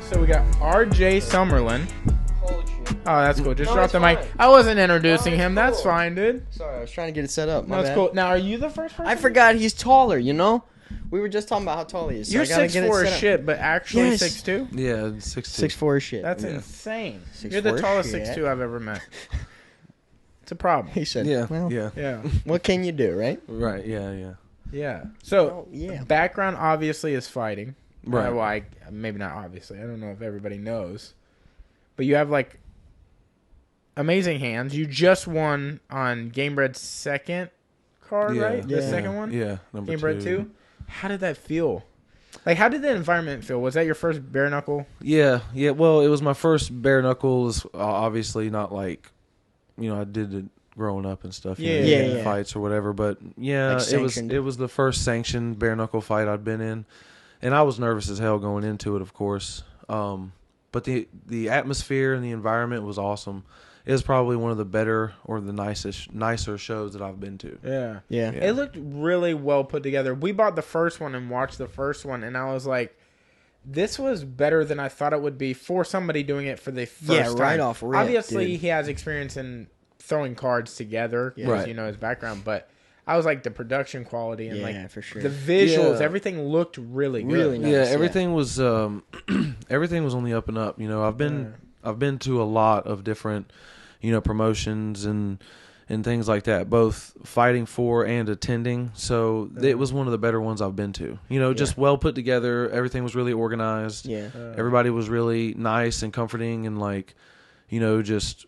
So we got RJ Summerlin. Holy shit. Oh, that's cool. Just No, drop it's the mic. fine. I wasn't introducing him. cool. That's fine, dude. Sorry, I was trying to get it set up. No, it's cool. Now, are you the first person? I forgot he's taller, you know? We were just talking about how tall he is. So You're I gotta get it 6'4" set as up. shit, but actually Yes. 6'2"? Yeah, 6'2". 6'4" as shit. That's Yeah. insane. 6'4" You're the tallest shit. 6'2" I've ever met. It's a problem. He said, Yeah, well, yeah. Yeah. what can you do, right? Right, yeah. Yeah. So, Oh, yeah. background obviously is fighting. Right. Well, maybe not obviously. I don't know if everybody knows. But you have, like, amazing hands. You just won on Gamebred's second card, Yeah. right? The Yeah. second one? Yeah, number Gamebred 2. 2? How did that feel? Like, how did the environment feel? Was that your first Bareknuckle? Yeah. Well, it was my first Bareknuckle. It's obviously not like, I did it growing up and stuff. Yeah. Fights or whatever. But yeah, Like it was the first sanctioned Bareknuckle fight I'd been in, and I was nervous as hell going into it, of course. But the atmosphere and the environment was awesome. It was probably one of the better or the nicer shows that I've been to. Yeah. Yeah. It looked really well put together. We bought the first one and watched the first one, and I was like, this was better than I thought it would be for somebody doing it for the first time. right off rip, Obviously, dude. he has experience in throwing cards together because Right. you know his background, but I was like the production quality and Yeah, like for sure. the visuals, Yeah. everything looked really good. Really nice. Yeah, yeah. everything was everything was on the up and up. I've been to a lot of different promotions and things like that, both fighting for and attending. So it was one of the better ones I've been to. Just well put together. Everything was really organized. Yeah. Everybody was really nice and comforting and just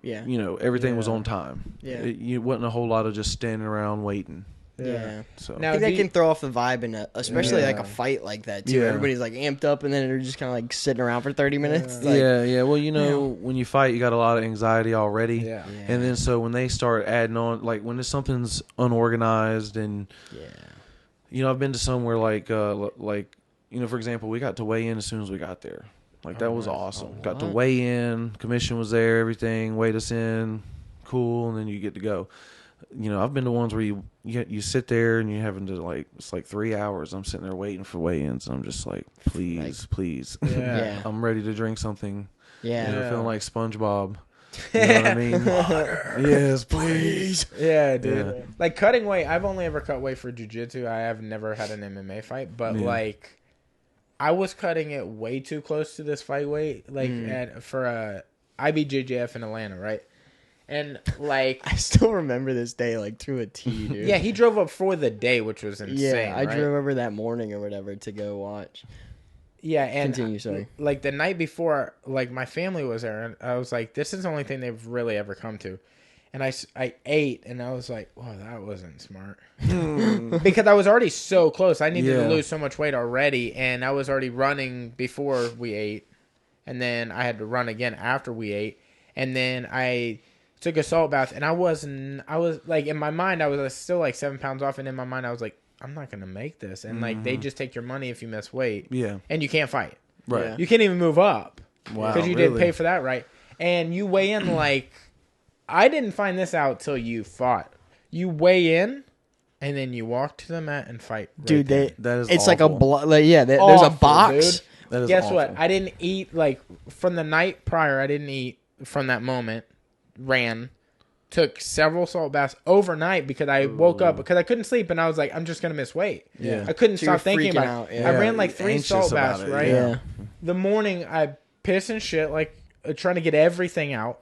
Yeah. everything was Yeah. on time. Yeah. It wasn't a whole lot of just standing around waiting. Yeah. So Now, I think that do can throw off the vibe, especially Yeah. like a fight like that too. Yeah. Everybody's like amped up, and then they're just kind of like sitting around for 30 minutes. Yeah. Like, yeah. Well, when you fight, you got a lot of anxiety already. Yeah. Yeah. And then so when they start adding on, like when something's unorganized and, I've been to somewhere like, for example, we got to weigh in as soon as we got there. Like that was awesome. Got to what? weigh in, commission was there, everything, weighed us in, cool, and then you get to go. I've been to ones where you sit there and you're having to it's like 3 hours. I'm sitting there waiting for weigh-ins. And I'm just like, please. Yeah. Yeah. I'm ready to drink something. Yeah. Feeling like SpongeBob. You know what I mean? Yes, please. Yeah, dude. Yeah. Like cutting weight, I've only ever cut weight for jiu-jitsu. I have never had an MMA fight, but like I was cutting it way too close to this fight weight for IBJJF in Atlanta, right? And like I still remember this day like through a T, dude. yeah, he drove up for the day, which was insane. Yeah, I right? drove over that morning or whatever to go watch. Yeah, and Continue, sorry. like the night before, like my family was there, and I was like, "This is the only thing they've really ever come to." And I ate, and I was like, "Wow, that wasn't smart," because I was already so close. I needed to lose so much weight already, and I was already running before we ate, and then I had to run again after we ate, and then I took a salt bath, and I was like in my mind I was still like 7 pounds off, and in my mind I was like, I'm not gonna make this, and like they just take your money if you miss weight, Yeah. and you can't fight, Right. Yeah. you can't even move up, Wow, because you really? didn't pay for that, right? And you weigh in like, I didn't find this out till you fought. You weigh in, and then you walk to the mat and fight, right Dude, there. That is it's like a awful. there's a Awful, box. dude. That is Guess awful. what? I didn't eat like from the night prior. I didn't eat from that moment. Ran, took several salt baths overnight because I woke up because I couldn't sleep, and I was like, I'm just gonna miss weight. Yeah. I couldn't So you're stop thinking freaking about out, it. yeah. I ran like 3 Anxious salt about baths. it, Right. Yeah. The morning I pissed and shit like trying to get everything out.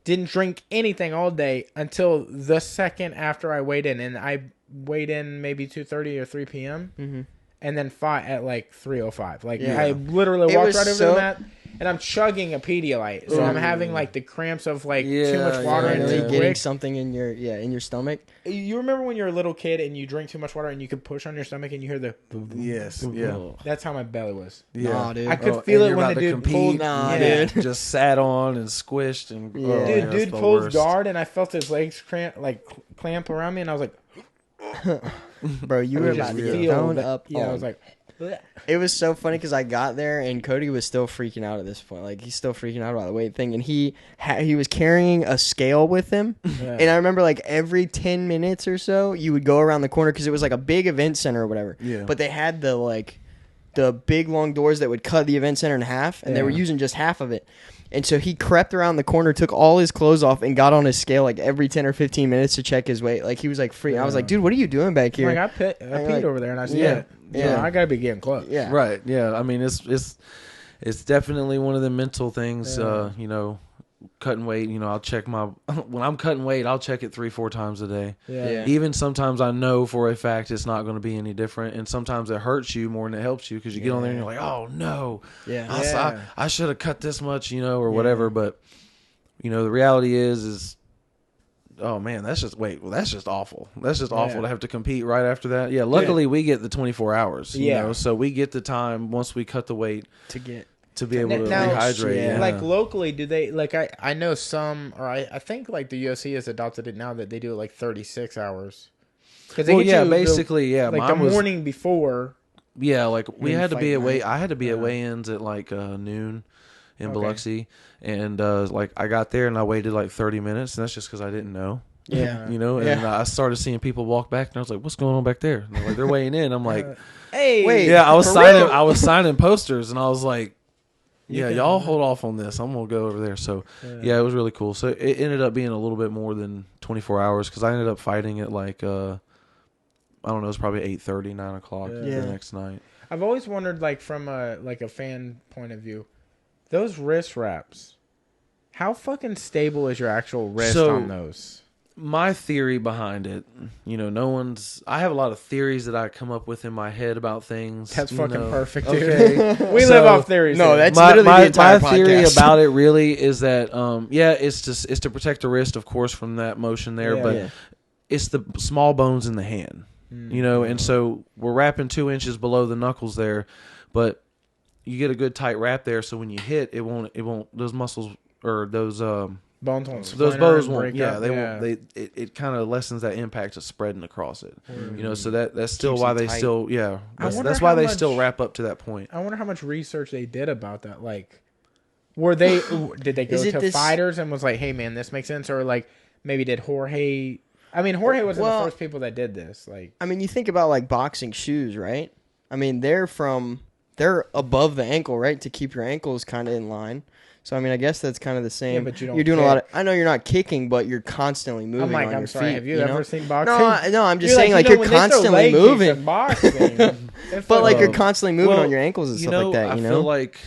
Didn't drink anything all day until the second after I weighed in, and I weighed in maybe 2:30 or 3 p.m. Mm-hmm. and then fought at like 3:05. Like Yeah. I literally It walked was right over so- the mat, and I'm chugging a Pedialyte, so I'm having like the cramps of like too much water yeah, and And too then getting quick. something in your stomach. You remember when you're a little kid and you drink too much water and you could push on your stomach and you hear the Yes. Yeah. That's how my belly was. Yeah. Nah, dude. I could Oh, feel and it you're when about the to dude compete. pulled. Nah, yeah. dude. Just sat on and squished and Yeah. oh, Dude, that's dude the pulls worst. guard and I felt his legs clamp around me and I was like, Bro, you were I about to just get feel thrown that- up. Yeah, I on. was like, It was so funny because I got there and Cody was still freaking out at this point. Like he's still freaking out about the weight thing, and he was carrying a scale with him. yeah. And I remember like every 10 minutes or so, you would go around the corner because it was like a big event center or whatever. Yeah. But they had the like the big long doors that would cut the event center in half, and they were using just half of it. And so he crept around the corner, took all his clothes off, and got on his scale like every 10 or 15 minutes to check his weight. Like he was like free. I was like, dude, what are you doing back here? Like I peed over there and I see it. Yeah, I gotta be getting close. Yeah, right. Yeah, I mean it's definitely one of the mental things. You know, cutting weight. You know, I'll check when I'm cutting weight, I'll check it 3-4 times a day. Yeah. Even sometimes I know for a fact it's not going to be any different, and sometimes it hurts you more than it helps you because you get on there and you're like, oh no, I should have cut this much, you know, or whatever. But you know, the reality is oh man, that's just awful. That's just awful to have to compete right after that. Yeah, luckily we get the 24 hours. You know, so we get the time once we cut the weight to be able to rehydrate. Yeah. Like locally, do they like? I know some, or I think like the UFC has adopted it now that they do it like 36 hours. Basically, like the morning before. Yeah, like we had to be away. I had to be at weigh-ins at like noon in Biloxi, and like I got there and I waited like 30 minutes, and that's just because I didn't know. Yeah, you know, and I started seeing people walk back, and I was like, "What's going on back there?" And they're like, "They're weighing in." I'm like, "Hey, wait." Yeah, I was signing posters, and I was like, "Yeah, y'all hold off on this. I'm gonna go over there." So yeah, it was really cool. So it ended up being a little bit more than 24 hours because I ended up fighting at like I don't know, it was probably 8:30, 9 o'clock the next night. I've always wondered, like from a fan point of view, those wrist wraps. How fucking stable is your actual wrist on those? My theory behind it, you know, I have a lot of theories that I come up with in my head about things. That's fucking perfect, dude. Okay. We live off theories. No, that's literally the entire podcast. My theory about it really is that, it's to protect the wrist, of course, from that motion there, but it's the small bones in the hand, you know, and so we're wrapping 2 inches below the knuckles there, but you get a good tight wrap there, so when you hit, it won't, those muscles or those, bones won't those bones won't. break Yeah, up. they won't. It kind of lessens that impact of spreading across it. You know, so that's still why they still. Yeah, that's why they still wrap up to that point. I wonder how much research they did about that. Like, did they go to fighters and was like, "Hey, man, this makes sense," or like maybe did Jorge? I mean, Jorge wasn't the first people that did this. Like, I mean, you think about like boxing shoes, right? I mean, they're above the ankle, right, to keep your ankles kind of in line. So, I mean, I guess that's kind of the same. Yeah, but you're doing a lot of... I know you're not kicking, but you're constantly moving on your feet. Have you ever seen boxing? No, I'm just saying, like, you're constantly moving. Boxing, but, like, you're constantly moving on your ankles and stuff like that, you know? I feel like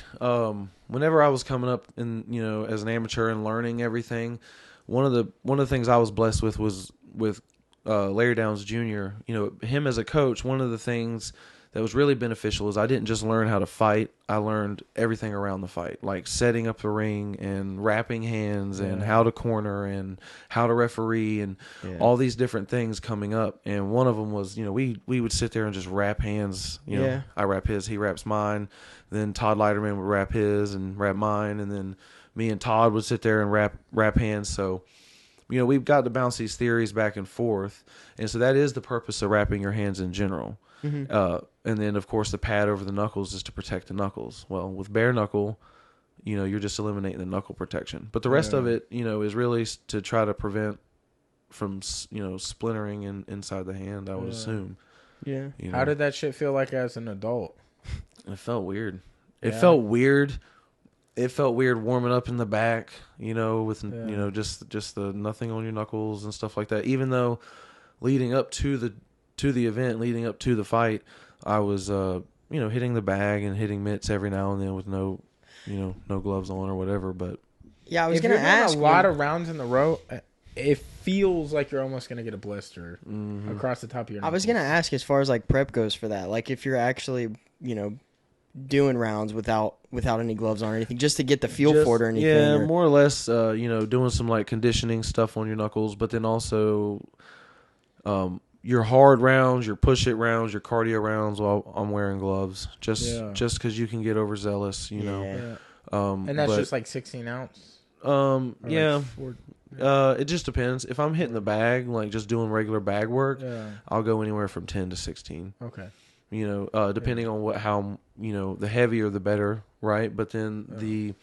whenever I was coming up and, you know, as an amateur and learning everything, one of the things I was blessed with was with Larry Downs Jr., you know, him as a coach, one of the things that was really beneficial is I didn't just learn how to fight. I learned everything around the fight, like setting up the ring and wrapping hands and how to corner and how to referee and all these different things coming up. And one of them was, you know, we would sit there and just wrap hands. You know, I wrap his, he wraps mine. Then Todd Leiterman would wrap his and wrap mine. And then me and Todd would sit there and wrap hands. So, you know, we've got to bounce these theories back and forth. And so that is the purpose of wrapping your hands in general. And then, of course, the pad over the knuckles is to protect the knuckles. Well, with bare knuckle, you know, you're just eliminating the knuckle protection. But the rest of it, you know, is really to try to prevent from, you know, splintering inside the hand, I would assume. Yeah. You know? How did that shit feel like as an adult? It felt weird. It felt weird. It felt weird warming up in the back, you know, with, you know, just the nothing on your knuckles and stuff like that. Even though leading up to the event, leading up to the fight, I was, you know, hitting the bag and hitting mitts every now and then with no gloves on or whatever. But yeah, I was going to ask. A lot of rounds in the row, it feels like you're almost going to get a blister across the top of your knuckles. I was going to ask as far as like prep goes for that, like if you're actually, you know, doing rounds without any gloves on or anything, just to get the feel for it or anything. Yeah, more or less, you know, doing some like conditioning stuff on your knuckles, but then also, your hard rounds, your push it rounds, your cardio rounds while I'm wearing gloves. Just because you can get overzealous, you know. And that's just like 16 ounce? It just depends. If I'm hitting the bag, like just doing regular bag work, I'll go anywhere from 10 to 16. Okay. You know, depending on how, you know, the heavier the better, right? But then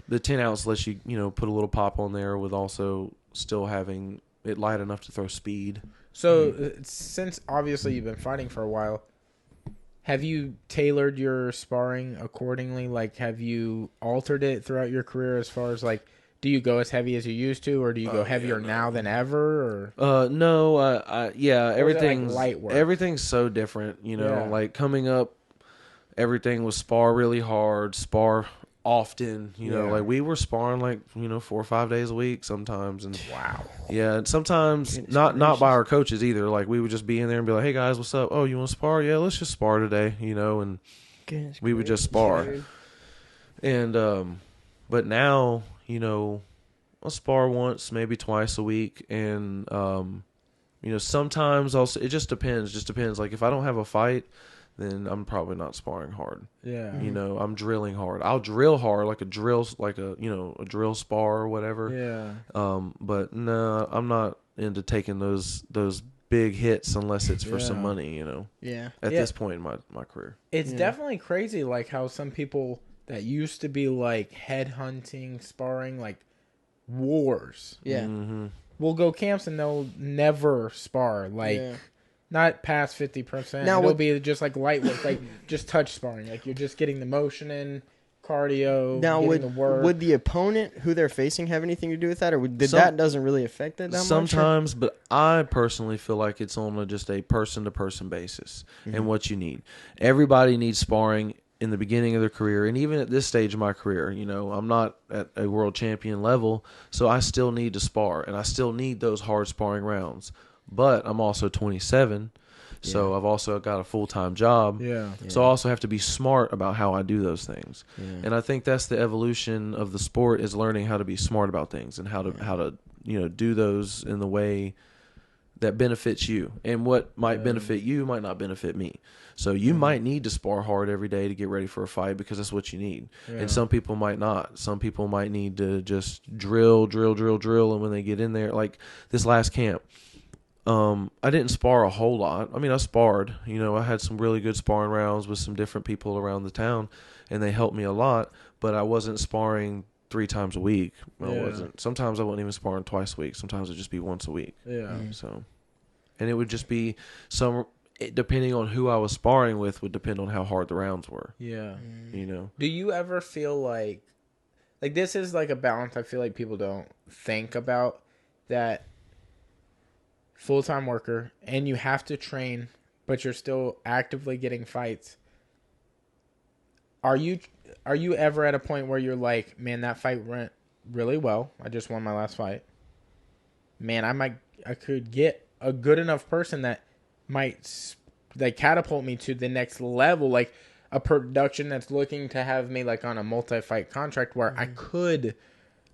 the 10 ounce lets you, you know, put a little pop on there with also still having it light enough to throw speed. So, since obviously you've been fighting for a while, have you tailored your sparring accordingly? Like, have you altered it throughout your career as far as, like, do you go as heavy as you used to, or do you go heavier now than ever? Or No, yeah, everything's like light work? Everything's so different, you know. Yeah. Like coming up, everything was spar really hard, spar often, you know. Like we were sparring like 4 or 5 days a week sometimes, and wow, yeah, and sometimes not by our coaches either. Like we would just be in there and be like, "Hey guys, what's up? Oh, you want to spar? Yeah, let's just spar today," you know, and we would just spar. And but now, you know, I'll spar once, maybe twice a week, and sometimes also it just depends. Just depends. Like if I don't have a fight, then I'm probably not sparring hard. Yeah. You know, I'm drilling hard. I'll drill hard like a drill spar or whatever. Yeah. But no, I'm not into taking those big hits unless it's for some money, you know. Yeah. At this point in my career. It's definitely crazy like how some people that used to be like headhunting, sparring, like wars. Yeah. Mm-hmm. We'll go camps and they'll never spar. Like not past 50%. Now, it'll be just like light work, like just touch sparring. Like you're just getting the motion in, cardio. Now, would the opponent who they're facing have anything to do with that, or that doesn't really affect it that much? Sometimes, but I personally feel like it's on just a person-to-person basis and what you need. Everybody needs sparring in the beginning of their career, and even at this stage of my career. You know, I'm not at a world champion level, so I still need to spar, and I still need those hard sparring rounds. But I'm also 27, so I've also got a full-time job. Yeah. So I also have to be smart about how I do those things. Yeah. And I think that's the evolution of the sport, is learning how to be smart about things and how to do those in the way that benefits you. And what might benefit you might not benefit me. So you might need to spar hard every day to get ready for a fight because that's what you need. Yeah. And some people might not. Some people might need to just drill. And when they get in there, like this last camp, I didn't spar a whole lot. I mean, I sparred. You know, I had some really good sparring rounds with some different people around the town, and they helped me a lot. But I wasn't sparring 3 times a week. I wasn't. Sometimes I wasn't even sparring twice a week. Sometimes it'd just be once a week. Yeah. So, and it would just be depending on who I was sparring with would depend on how hard the rounds were. Yeah. You know. Do you ever feel like this is like a balance I feel like people don't think about, that full-time worker and you have to train but you're still actively getting fights? Are you ever at a point where you're like, man, that fight went really well, I just won my last fight, man, I could get a good enough person that might like catapult me to the next level, like a production that's looking to have me like on a multi-fight contract where I could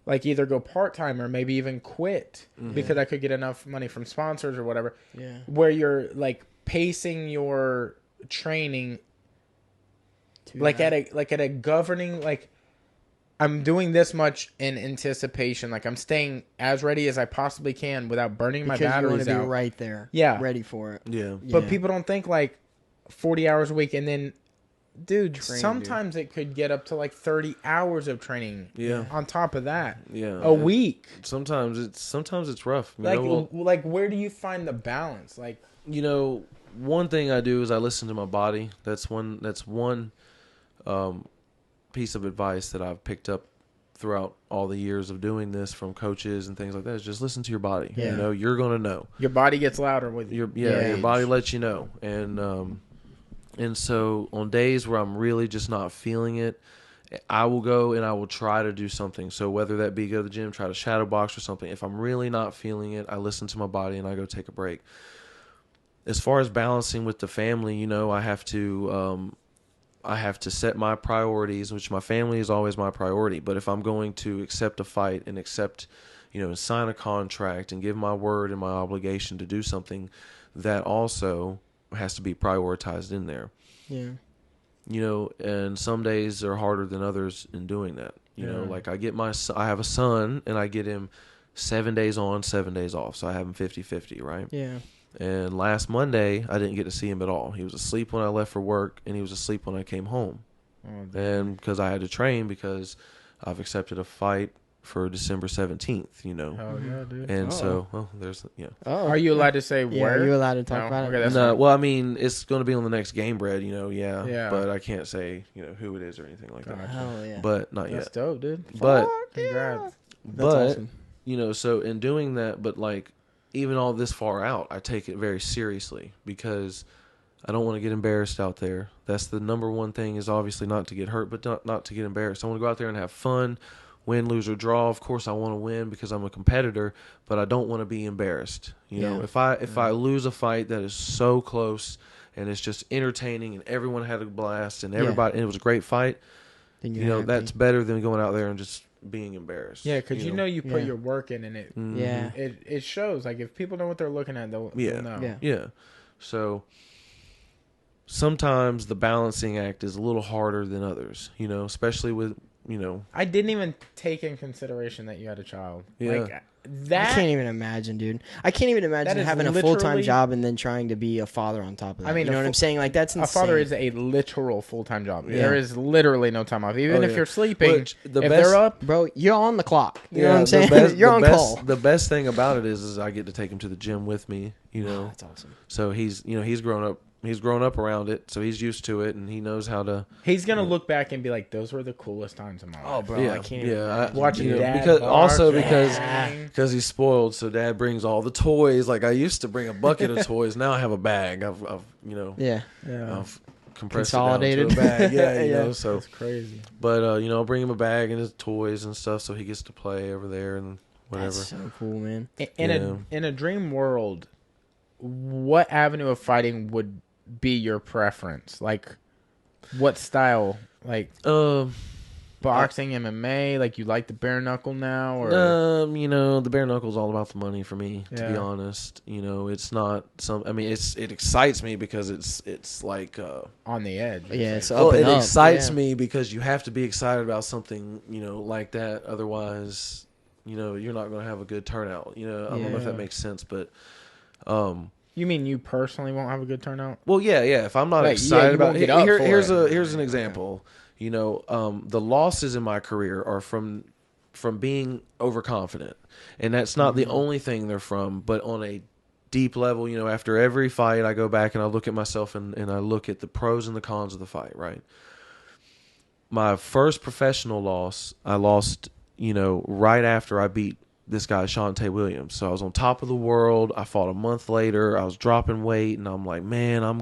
like either go part-time or maybe even quit because I could get enough money from sponsors or whatever. Yeah. Where you're like pacing your training like at a governing, like I'm doing this much in anticipation. Like I'm staying as ready as I possibly can without burning my batteries out. Because you want to be right there. Yeah. Ready for it. Yeah. But people don't think like 40 hours a week and then, dude, sometimes it could get up to like 30 hours of training. Yeah. On top of that. Yeah. A week. Sometimes it's rough. Like where do you find the balance? Like, you know, one thing I do is I listen to my body. That's one piece of advice that I've picked up throughout all the years of doing this from coaches and things like that, is just listen to your body. Yeah. You know, you're going to know. Your body gets louder with you. Your body lets you know. And so on days where I'm really just not feeling it, I will go and I will try to do something. So whether that be go to the gym, try to shadow box or something. If I'm really not feeling it, I listen to my body and I go take a break. As far as balancing with the family, you know, I have to set my priorities, which my family is always my priority. But if I'm going to accept a fight and sign a contract and give my word and my obligation to do something, that also has to be prioritized in there. Yeah. You know, and some days are harder than others in doing that. You know, like I have a son and I get him 7 days on, 7 days off. So I have him 50-50, right? Yeah. And last Monday, I didn't get to see him at all. He was asleep when I left for work, and he was asleep when I came home. And because I had to train, because I've accepted a fight for December 17th, you know. Oh yeah, dude. And so, there's, Oh, Are you allowed to say Yeah, where? are you allowed to talk No? about Okay, it? that's No, fine. well, I mean, it's going to be on the next Gamebred, you know, Yeah. but I can't say, you know, who it is or anything like that. Hell yeah. But not That's yet. dope, dude. But, Congrats. That's awesome. you know, so in doing that, but like, even all this far out, I take it very seriously because I don't want to get embarrassed out there. That's the number one thing, is obviously not to get hurt, but not to get embarrassed. I want to go out there and have fun, win, lose, or draw. Of course, I want to win because I'm a competitor, but I don't want to be embarrassed. You know, if I lose a fight that is so close and it's just entertaining and everyone had a blast and everybody and it was a great fight, Then you know, happy. that's better than going out there and just being embarrassed. Yeah, because you know you put your work in, and it Yeah. it shows. Like if people know what they're looking at, they'll know. Yeah. So sometimes the balancing act is a little harder than others, you know, especially with, you know. I didn't even take in consideration that you had a child. Yeah. Like that. I can't even imagine, dude. I can't even imagine is having a full-time literally- job and then trying to be a father on top of that. I mean, you know what I'm saying? Like, that's insane. A father is a literal full-time job. Yeah. There is literally no time off. Even if you're sleeping, Which, if they're up, Bro, you're on the clock. You know what I'm the saying? best- You're the on best- call. The best thing about it is I get to take him to the gym with me, you know. That's awesome. So he's grown up. He's grown up around it, so he's used to it, and he knows how to. he's gonna look back and be like, "Those were the coolest times of my life." Oh, bro, I can't even Watching you know, dad because box, also yeah. because he's spoiled, so dad brings all the toys. Like I used to bring a bucket of toys. Now I have a bag. I've you know. Yeah. I've compressed Consolidated. it down to a bag. Yeah, you know. So That's crazy. But you know, I'll bring him a bag and his toys and stuff, so he gets to play over there and whatever. That's so cool, man. In a dream world, what avenue of fighting would be your preference? Like, what style? Like, boxing, MMA? Like, you like the bare knuckle now, or you know, the bare knuckle's all about the money for me. To be Yeah. honest, you know, it's not some. I mean, it excites me because it's like. on the edge? Yeah, it's Well, up and it up. excites Yeah. me because you have to be excited about something, you know, like that. Otherwise, you know, you're not going to have a good turnout. You know, I don't know if that Yeah. makes sense, but. You mean you personally won't have a good turnout? Well, yeah. If I'm not Like, excited you about won't get up for here's it. an example. You know, the losses in my career are from being overconfident, and that's not the only thing they're from. But on a deep level, you know, after every fight, I go back and I look at myself and I look at the pros and the cons of the fight. Right. My first professional loss, I lost, you know, right after I beat this guy, Shante Williams. So I was on top of the world. I fought a month later. I was dropping weight, and I'm like, man, I'm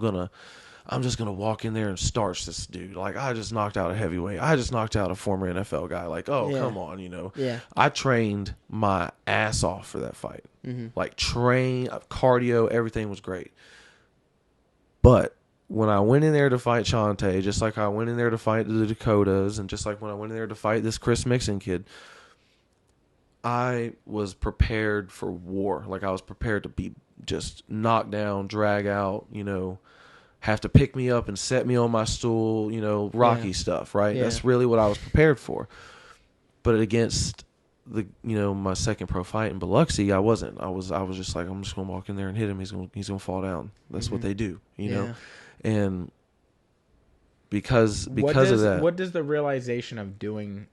just gonna walk in there and starch this dude. Like, I just knocked out a heavyweight. I just knocked out a former NFL guy. Like, oh, Yeah. come on, you know. Yeah. I trained my ass off for that fight. Mm-hmm. Like, cardio, everything was great. But when I went in there to fight Shante, just like I went in there to fight the Dakotas, and just like when I went in there to fight this Chris Mixon kid, I was prepared for war. Like, I was prepared to be just knocked down, drag out, you know, have to pick me up and set me on my stool, you know, Rocky stuff, right? Yeah. That's really what I was prepared for. But against my second pro fight in Biloxi, I wasn't. I was just like, I'm just gonna walk in there and hit him. He's gonna fall down. That's what they do, you know. And because of that, what does the realization of doing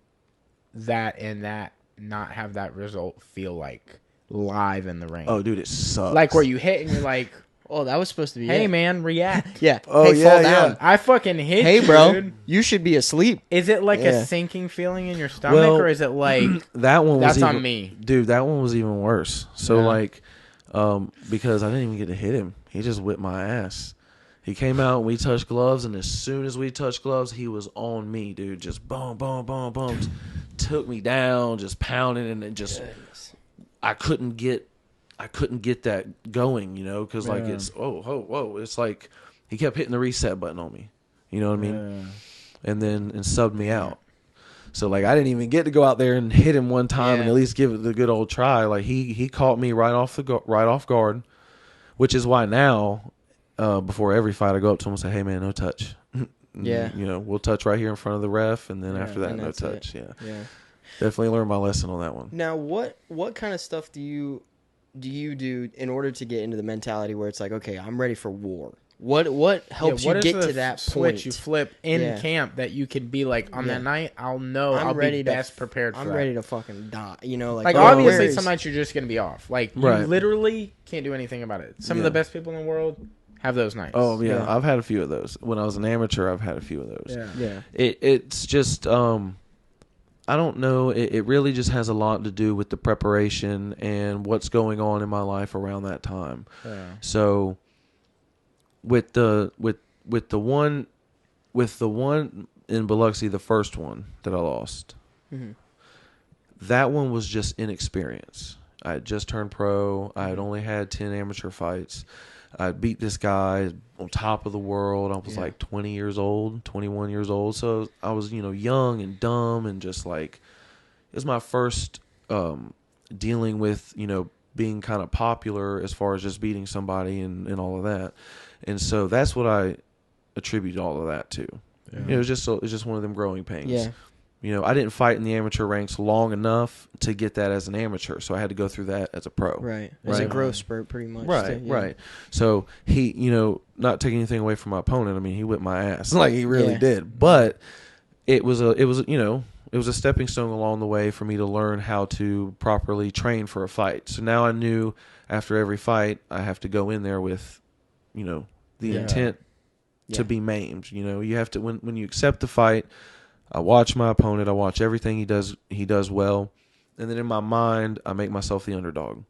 that and that not have that result feel like live in the ring? oh, dude, it sucks. Like where you hit and you're like, Oh, that was supposed to be hey it. man, react. Yeah. Oh, hey, yeah, fall yeah. down. I fucking hit Hey, you, bro. dude. You should be asleep. Is it like Yeah. a sinking feeling in your stomach, Well, or is it like that one was that's even, on me? dude. That one was even worse. So Yeah. like, because I didn't even get to hit him, he just whipped my ass. He came out and we touched gloves, and as soon as we touched gloves, he was on me, dude. Just boom, boom, boom, boom, took me down, just pounding, and it just I couldn't get that going, you know, because like it's whoa, it's like he kept hitting the reset button on me, you know what I mean, and subbed me out. So like I didn't even get to go out there and hit him one time and at least give it the good old try. Like he caught me right off guard, which is why now. Before every fight, I go up to him and say, "Hey, man, no touch." Yeah. You know, we'll touch right here in front of the ref, and then after that, and no that's touch. it. Yeah, Yeah. definitely learned my lesson on that one. Now, what kind of stuff do you do in order to get into the mentality where it's like, okay, I'm ready for war? What helps you get to that switch point? you flip in camp that you can be like, on that night, I'll be best prepared for that. I'm ready to fucking die. You know, like obviously some nights you're just going to be off. Like, you literally can't do anything about it. Some of the best people in the world have those nights. Oh, yeah. I've had a few of those. When I was an amateur, I've had a few of those. Yeah. It's just, I don't know. It really just has a lot to do with the preparation and what's going on in my life around that time. Yeah. So with the one in Biloxi, the first one that I lost, that one was just inexperience. I had just turned pro. I had only had 10 amateur fights. I beat this guy on top of the world. I was like 21 years old. So I was, young and dumb and just like, it was my first dealing with, being kind of popular as far as just beating somebody and all of that. And so that's what I attribute all of that to. Yeah. It's just one of them growing pains. Yeah. I didn't fight in the amateur ranks long enough to get that as an amateur, so I had to go through that as a pro. Right. As a growth spurt, pretty much. Right, right. So he, not taking anything away from my opponent. I mean, he whipped my ass, like he really did. But it was a stepping stone along the way for me to learn how to properly train for a fight. So now I knew after every fight I have to go in there with, the intent to be maimed. You have to when you accept the fight. I watch my opponent. I watch everything he does well, and then in my mind, I make myself the underdog.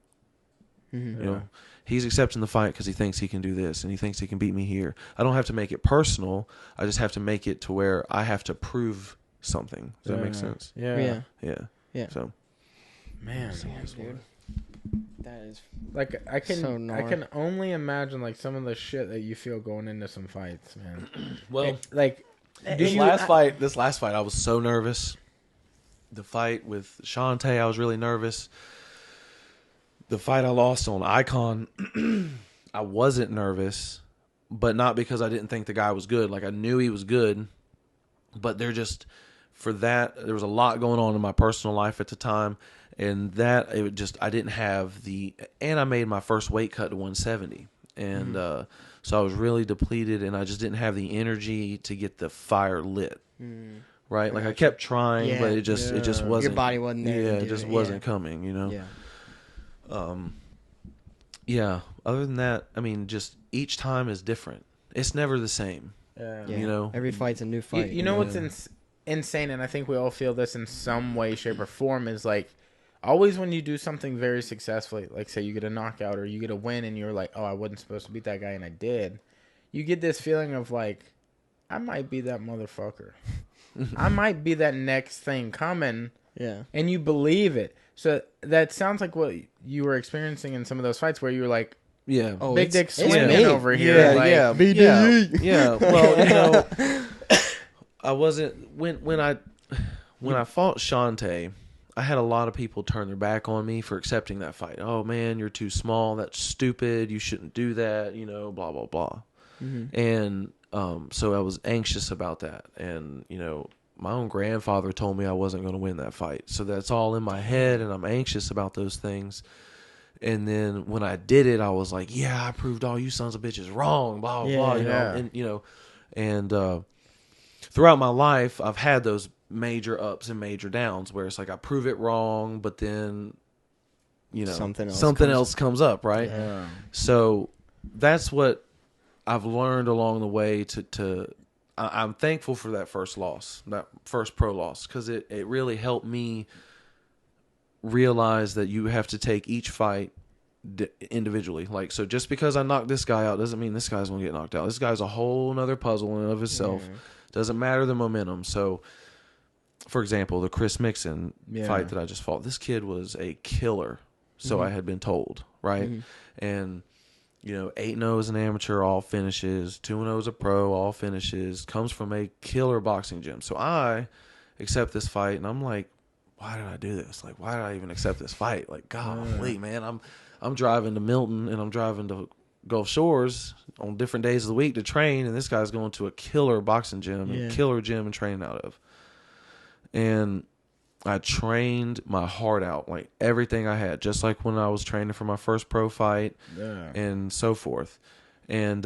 He's accepting the fight because he thinks he can do this, and he thinks he can beat me here. I don't have to make it personal. I just have to make it to where I have to prove something. Does that make sense? Yeah. So, man, dude, that is like I can only imagine like some of the shit that you feel going into some fights, man. Well, This last fight, I was so nervous. The fight with Shantae, I was really nervous. The fight I lost on iKON, I wasn't nervous, but not because I didn't think the guy was good. Like, I knew he was good, but there was a lot going on in my personal life at the time, and I didn't have and I made my first weight cut to 170, and so I was really depleted, and I just didn't have the energy to get the fire lit. Right? Like, I kept trying, but it just wasn't. Your body wasn't there. Yeah, it just wasn't coming, Yeah. Other than that, I mean, just each time is different. It's never the same. Yeah. Every fight's a new fight. You know what's insane, and I think we all feel this in some way, shape, or form, is like, always when you do something very successfully, like say you get a knockout or you get a win and you're like, oh, I wasn't supposed to beat that guy and I did, you get this feeling of like, I might be that motherfucker. I might be that next thing coming. Yeah. And you believe it. So that sounds like what you were experiencing in some of those fights where you were like, big dick swinging over here. Yeah. Well, I wasn't when I fought Shantae, I had a lot of people turn their back on me for accepting that fight. Oh man, you're too small. That's stupid. You shouldn't do that. Blah blah blah. And so I was anxious about that. And my own grandfather told me I wasn't going to win that fight. So that's all in my head, and I'm anxious about those things. And then when I did it, I was like, yeah, I proved all you sons of bitches wrong. Blah blah blah. And throughout my life, I've had those major ups and major downs where it's like I prove it wrong, but then something else comes up, right? Yeah. So that's what I've learned along the way I'm thankful for that first loss, that first pro loss, because it really helped me realize that you have to take each fight individually. Like, so just because I knocked this guy out doesn't mean this guy's gonna get knocked out. This guy's a whole nother puzzle in and of itself. Doesn't matter the momentum. So for example, the Chris Mixon fight that I just fought, this kid was a killer. So I had been told, right? And 8-0 is an amateur, all finishes. 2-0 is a pro, all finishes. Comes from a killer boxing gym. So I accept this fight, and I'm like, why did I do this? Like, why did I even accept this fight? Like, golly, man, I'm driving to Milton, and I'm driving to Gulf Shores on different days of the week to train, and this guy's going to a killer boxing gym, a killer gym and training out of. And I trained my heart out, like everything I had, just like when I was training for my first pro fight and so forth. And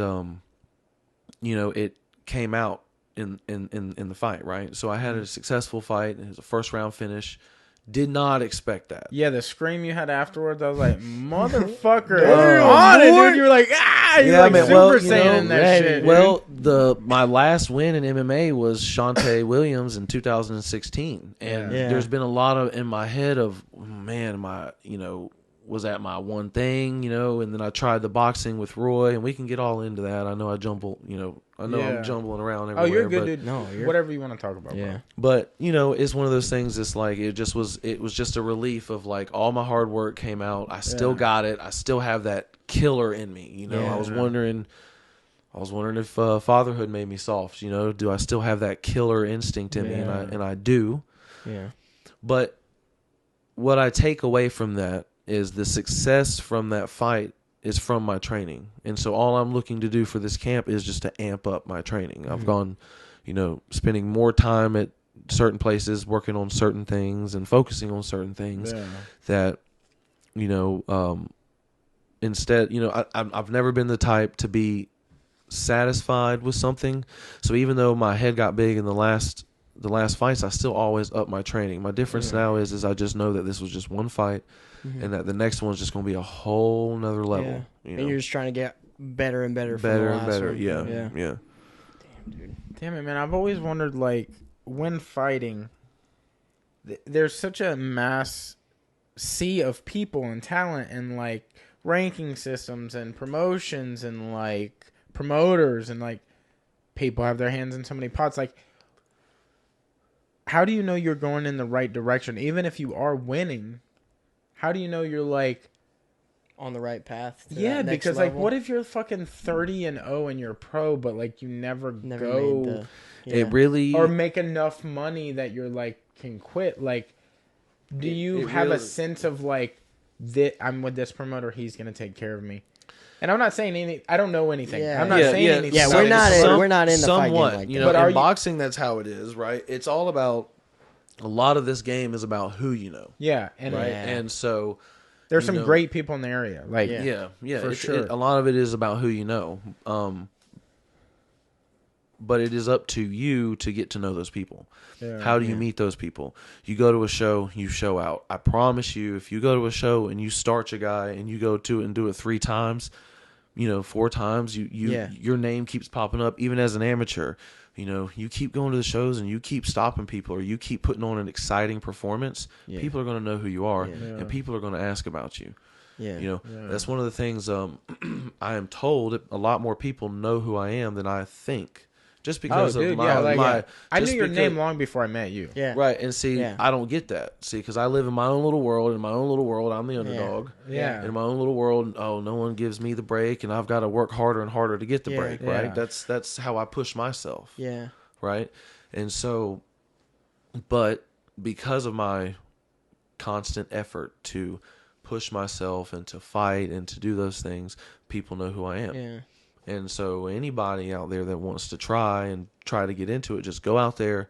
it came out in the fight, right? So I had a successful fight. It was a first round finish. Did not expect that. Yeah, the scream you had afterwards, I was like, motherfucker, on it, dude. You were like, you're like Super Saiyan in that shit. Well, my last win in MMA was Shantae Williams in 2016, and there's been a lot of in my head of, man, was that my one thing, and then I tried the boxing with Roy, and we can get all into that. I know I jumble, I'm jumbling around everywhere. Oh, you're good, dude. No, whatever you want to talk about. Yeah. Bro. But, it's one of those things. It's like, it was just a relief of like all my hard work came out. I still got it. I still have that killer in me. I was wondering if fatherhood made me soft. Do I still have that killer instinct in me? And I do. Yeah. But what I take away from that is the success from that fight is from my training. And so all I'm looking to do for this camp is just to amp up my training. I've gone, spending more time at certain places, working on certain things and focusing on certain things that, instead, I've never been the type to be satisfied with something. So even though my head got big in the last fights, I still always up my training. My difference now is I just know that this was just one fight. And that the next one's just going to be a whole nother level. And you're just trying to get better and better. Better and better. One. Yeah. Damn, dude. Damn it, man. I've always wondered, like, when fighting, there's such a mass sea of people and talent and, like, ranking systems and promotions and, like, promoters and, like, people have their hands in so many pots. Like, how do you know you're going in the right direction? Even if you are winning, how do you know you're, like, on the right path? Yeah, because level? Like, what if you're fucking 30-0 and you're pro, but like you never go, it really, or make enough money that you're like can quit? Like, do you have really a sense of like, I'm with this promoter, he's gonna take care of me? And I'm not saying anything. I don't know anything. I'm not saying anything. Yeah, we're not in the fight game like that. But in boxing, that's how it is, right? It's all about. A lot of this game is about who you know. Yeah, and right, and so there's some great people in the area. Like, for sure. A lot of it is about who you know. But it is up to you to get to know those people. Yeah, how do you meet those people? You go to a show, you show out. I promise you, if you go to a show and you start your guy and you go to it and do it 3 times, 4 times, your name keeps popping up, even as an amateur. You keep going to the shows and you keep stopping people, or you keep putting on an exciting performance. People are going to know who you are, and people are going to ask about you. That's one of the things I am told a lot more people know who I am than I think. Just because of my I knew your name long before I met you. Yeah. Right. And see, I don't get that. See, because I live in my own little world. In my own little world, I'm the underdog. Yeah. In my own little world, no one gives me the break, and I've got to work harder and harder to get the break. Right. That's how I push myself. Yeah. Right. And so, but because of my constant effort to push myself and to fight and to do those things, people know who I am. Yeah. And so anybody out there that wants to try to get into it, just go out there,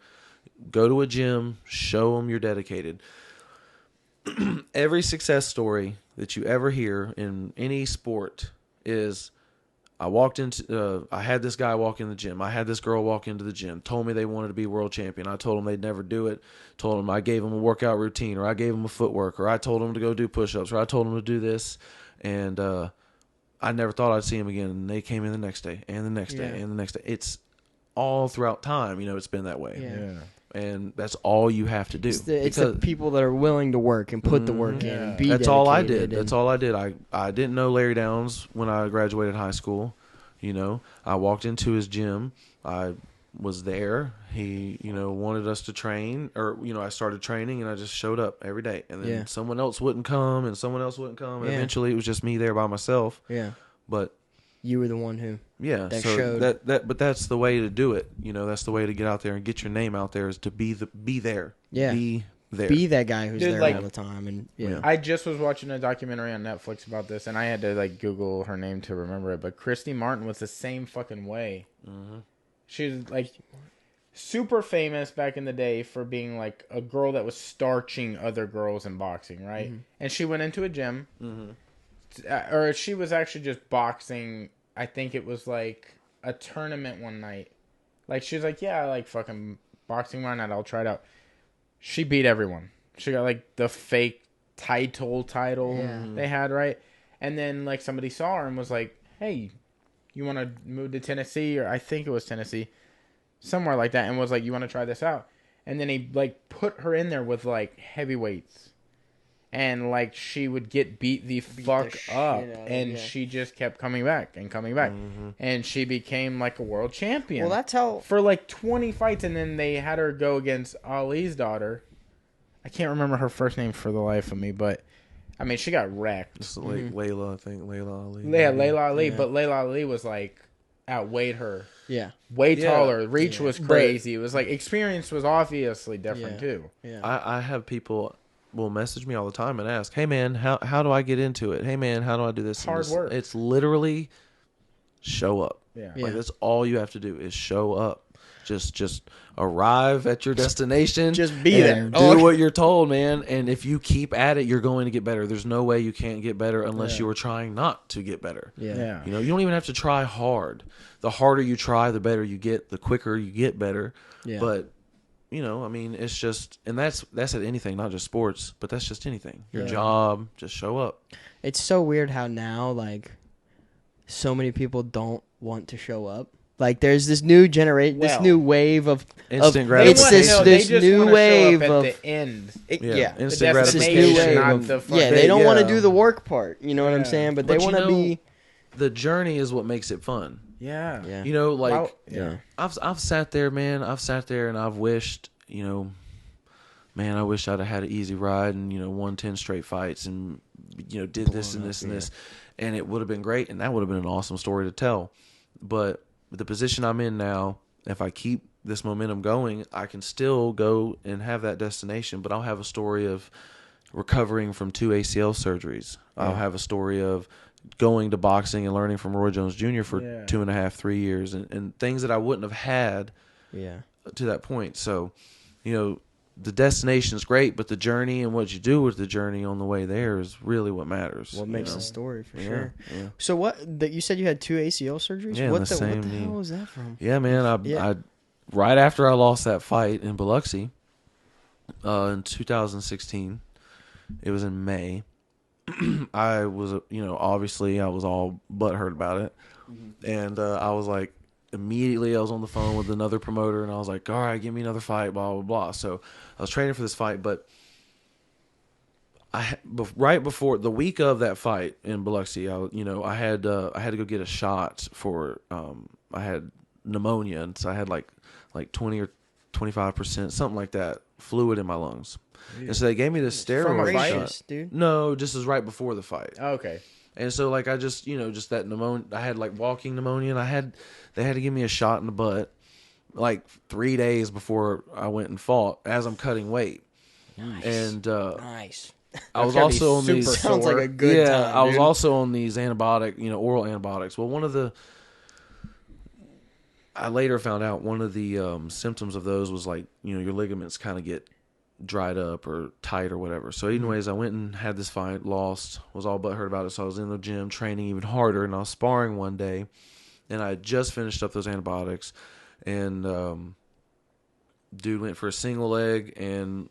go to a gym, show them you're dedicated. Every success story that you ever hear in any sport is, I had this guy walk in the gym. I had this girl walk into the gym, told me they wanted to be world champion. I told them they'd never do it. Told them I gave them a workout routine, or I gave them a footwork, or I told them to go do push-ups, or I told them to do this. And, I never thought I'd see him again, and they came in the next day, and the next day, and the next day. It's all throughout time, it's been that way. Yeah. And that's all you have to do. It's the people that are willing to work and put the work in and be dedicated. That's all I did. That's all I did. I didn't know Larry Downs when I graduated high school. I walked into his gym. I was there. He, wanted us to train, or, I started training, and I just showed up every day. And then someone else wouldn't come, and someone else wouldn't come. And eventually it was just me there by myself. Yeah. But you were the one who showed. But that's the way to do it. That's the way to get out there and get your name out there, is to be there. Yeah. Be there. Be that guy who's there all the time. And I just was watching a documentary on Netflix about this, and I had to Google her name to remember it. But Christy Martin was the same fucking way. Mm-hmm. She was super famous back in the day for being a girl that was starching other girls in boxing, right? Mm-hmm. And she went into a gym, or she was actually just boxing. I think it was a tournament one night. Like, she was like, yeah, I like fucking boxing one night. I'll try it out. She beat everyone. She got, like, the fake title they had, right? And then, like, somebody saw her and was like, hey, you want to move to Tennessee? Or I think it was Tennessee. Somewhere like that. And was like, you want to try this out? And then he, like, put her in there with, like, heavyweights. And, like, she would get beat the fuck up. And she just kept coming back and coming back. Mm-hmm. And she became, like, a world champion. Well, that's how... For, like, 20 fights. And then they had her go against Ali's daughter. I can't remember her first name for the life of me. But, I mean, she got wrecked. It's like Layla, I think. Layla Ali. Yeah, Layla Ali. Yeah. But Layla Ali was, like, outweighed her. Yeah. Way taller. Reach was crazy. It was, like, experience was obviously different, too. Yeah. I have people... will message me all the time and ask, hey man, how do I get into it? Hey man, how do I do this? It's hard work. It's literally show up. Yeah. Like that's all you have to do is show up. Just arrive at your destination. Just be there. Do what you're told, man. And if you keep at it, you're going to get better. There's no way you can't get better unless you are trying not to get better. Yeah. You know, you don't even have to try hard. The harder you try, the better you get, the quicker you get better. Yeah. But you know, I mean, it's just, and that's at anything, not just sports, but that's just anything. Your job, just show up. It's so weird how now, like, so many people don't want to show up. Like, there's this new generation, this new wave of instant gratification. It's this new wave of at the end. Instant gratification. They don't want to do the work part. You know what I'm saying? But they want to be. The journey is what makes it fun. Yeah. You know, like, I've sat there, man. I've sat there and I've wished, you know, man, I wish I'd have had an easy ride and, you know, won 10 straight fights and, you know, did this and this and this. And it would have been great. And that would have been an awesome story to tell. But the position I'm in now, if I keep this momentum going, I can still go and have that destination. But I'll have a story of recovering from 2 ACL surgeries. I'll have a story of going to boxing and learning from Roy Jones Jr. for 2.5, 3 years and things that I wouldn't have had to that point. So, you know, the destination is great, but the journey and what you do with the journey on the way there is really what matters. What makes the story for sure. Yeah. So you said you had 2 ACL surgeries? Yeah, what the knee. hell was that from? Yeah, man. I right after I lost that fight in Biloxi in 2016, it was in May. I was, you know, obviously I was all butthurt about it. And I was like, immediately I was on the phone with another promoter and I was like, all right, give me another fight, blah, blah, blah. So I was training for this fight, but right before the week of that fight in Biloxi, I had to go get a shot for, I had pneumonia. And so I had like 20 or 25%, something like that, fluid in my lungs. And so they gave me this steroid shot. Dude. No, just as right before the fight. Okay. And so like I just, you know, just that pneumonia, I had like walking pneumonia and they had to give me a shot in the butt like 3 days before I went and fought as I'm cutting weight. Nice. And nice. I was also on these sounds like a good time. I was also on these antibiotic, you know, oral antibiotics. Well, I later found out one of the symptoms of those was like, you know, your ligaments kind of get dried up or tight or whatever. So anyways, I went and had this fight, lost, was all butthurt about it. So I was in the gym training even harder and I was sparring one day and I had just finished up those antibiotics and dude went for a single leg and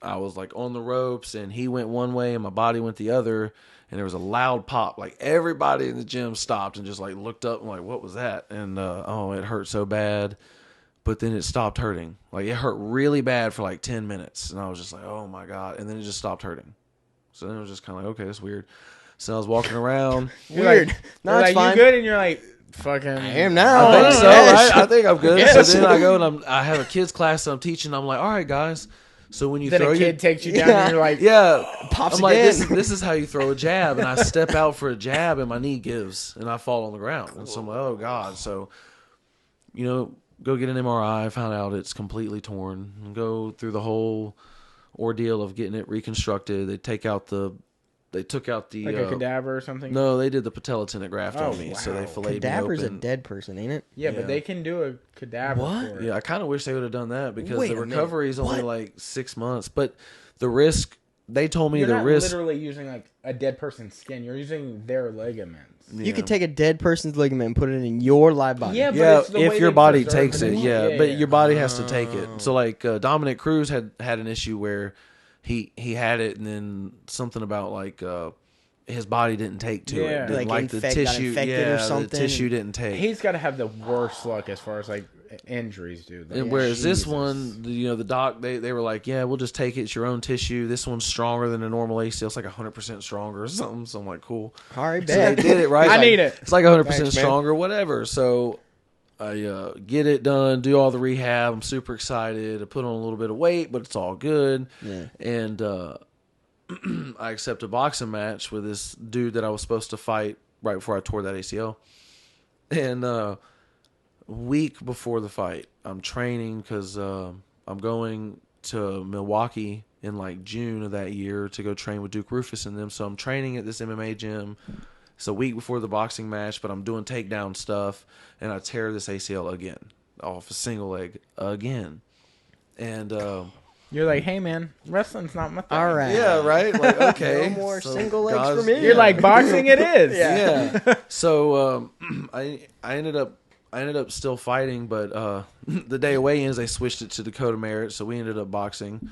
I was like on the ropes and he went one way and my body went the other and there was a loud pop. Like everybody in the gym stopped and just like looked up and like, what was that? And it hurt so bad. But then it stopped hurting. Like, it hurt really bad for, like, 10 minutes. And I was just like, oh, my God. And then it just stopped hurting. So then it was just kind of like, okay, that's weird. So I was walking around. Weird. Like, no, it's fine. You good? And you're like, fucking. I am now. I think so, Yes. right? I think I'm good. Yes. So then I go and I have a kids class that I'm teaching. I'm like, all right, guys. So when you then throw a kid takes you down and you're like, pops I'm again. like, this is how you throw a jab. And I step out for a jab and my knee gives. And I fall on the ground. And so I'm like, oh, God. So, you know, go get an MRI, found out it's completely torn, and go through the whole ordeal of getting it reconstructed. They took out the like a cadaver or something. No, they did the patella tendon graft on me, so they filleted Cadaver's me a open. dead person, ain't it? Yeah, but they can do a cadaver. What? Yeah, I kind of wish they would have done that because Wait the a minute. recovery is only What? like 6 months, but the risk they told me You're the not risk. literally using like a dead person's skin. You're using their ligaments. Yeah. You could take a dead person's ligament and put it in your live body. Yeah, but Yeah, it's the if way your they body preserve takes it. it, yeah, Yeah, but yeah. your body has to take it. So like Dominic Cruz had an issue where he had it, and then something about like his body didn't take to Yeah. it, didn't Like the got tissue, infected or the something. tissue didn't take. He's got to have the worst luck as far as like injuries, dude. Like, And whereas this Jesus. one, the doc, they were like, yeah, we'll just take it. It's your own tissue. This one's stronger than a normal ACL. It's like 100% stronger or something. So I'm like, cool. All right, So they bet. did it right. I Like, need it. It's like 100% Thanks, man. stronger, whatever. So I get it done, do all the rehab. I'm super excited. I put on a little bit of weight, but it's all good. Yeah. And I accept a boxing match with this dude that I was supposed to fight right before I tore that ACL. And week before the fight, I'm training because I'm going to Milwaukee in like June of that year to go train with Duke Rufus and them. So I'm training at this MMA gym. It's a week before the boxing match, but I'm doing takedown stuff, and I tear this ACL again off a single leg again. And You're like, hey man, wrestling's not my thing. All right. yeah, right. Like, okay, No more so single legs God's- for me. You're like, boxing it is. Yeah. So I ended up still fighting, but the day of weigh-ins they switched it to Dakota Merritt, so we ended up boxing.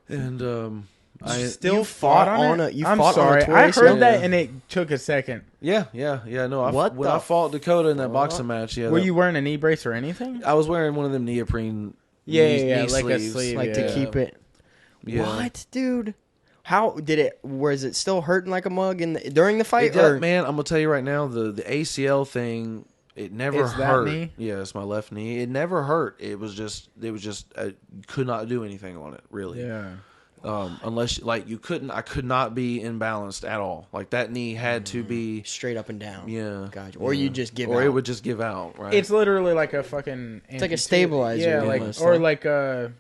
And I Still You fought fought on on it. a- you I'm fought on a sorry. tour I ACL? heard that and it took a second. yeah. No, What when the I fought Dakota in that boxing match, yeah, Were you wearing a knee brace or anything? I was wearing one of them neoprene. Yeah, knee like a sleeves. sleeve. Like Yeah. to keep it. Yeah. What, dude? How did it? Was it still hurting like a mug during the It fight? does- Or? man, I'm gonna tell you right now, the ACL thing, it never It's that hurt. knee? Yeah, it's my left knee. It never hurt. It was just I could not do anything on it really. Yeah. Unless like I could not be imbalanced at all. Like that knee had to be, Straight up and down. yeah. Gotcha. Or yeah. you just give or out. it would just give out, right? It's literally like a fucking. It's like a stabilizer Yeah, like almost, or huh? like a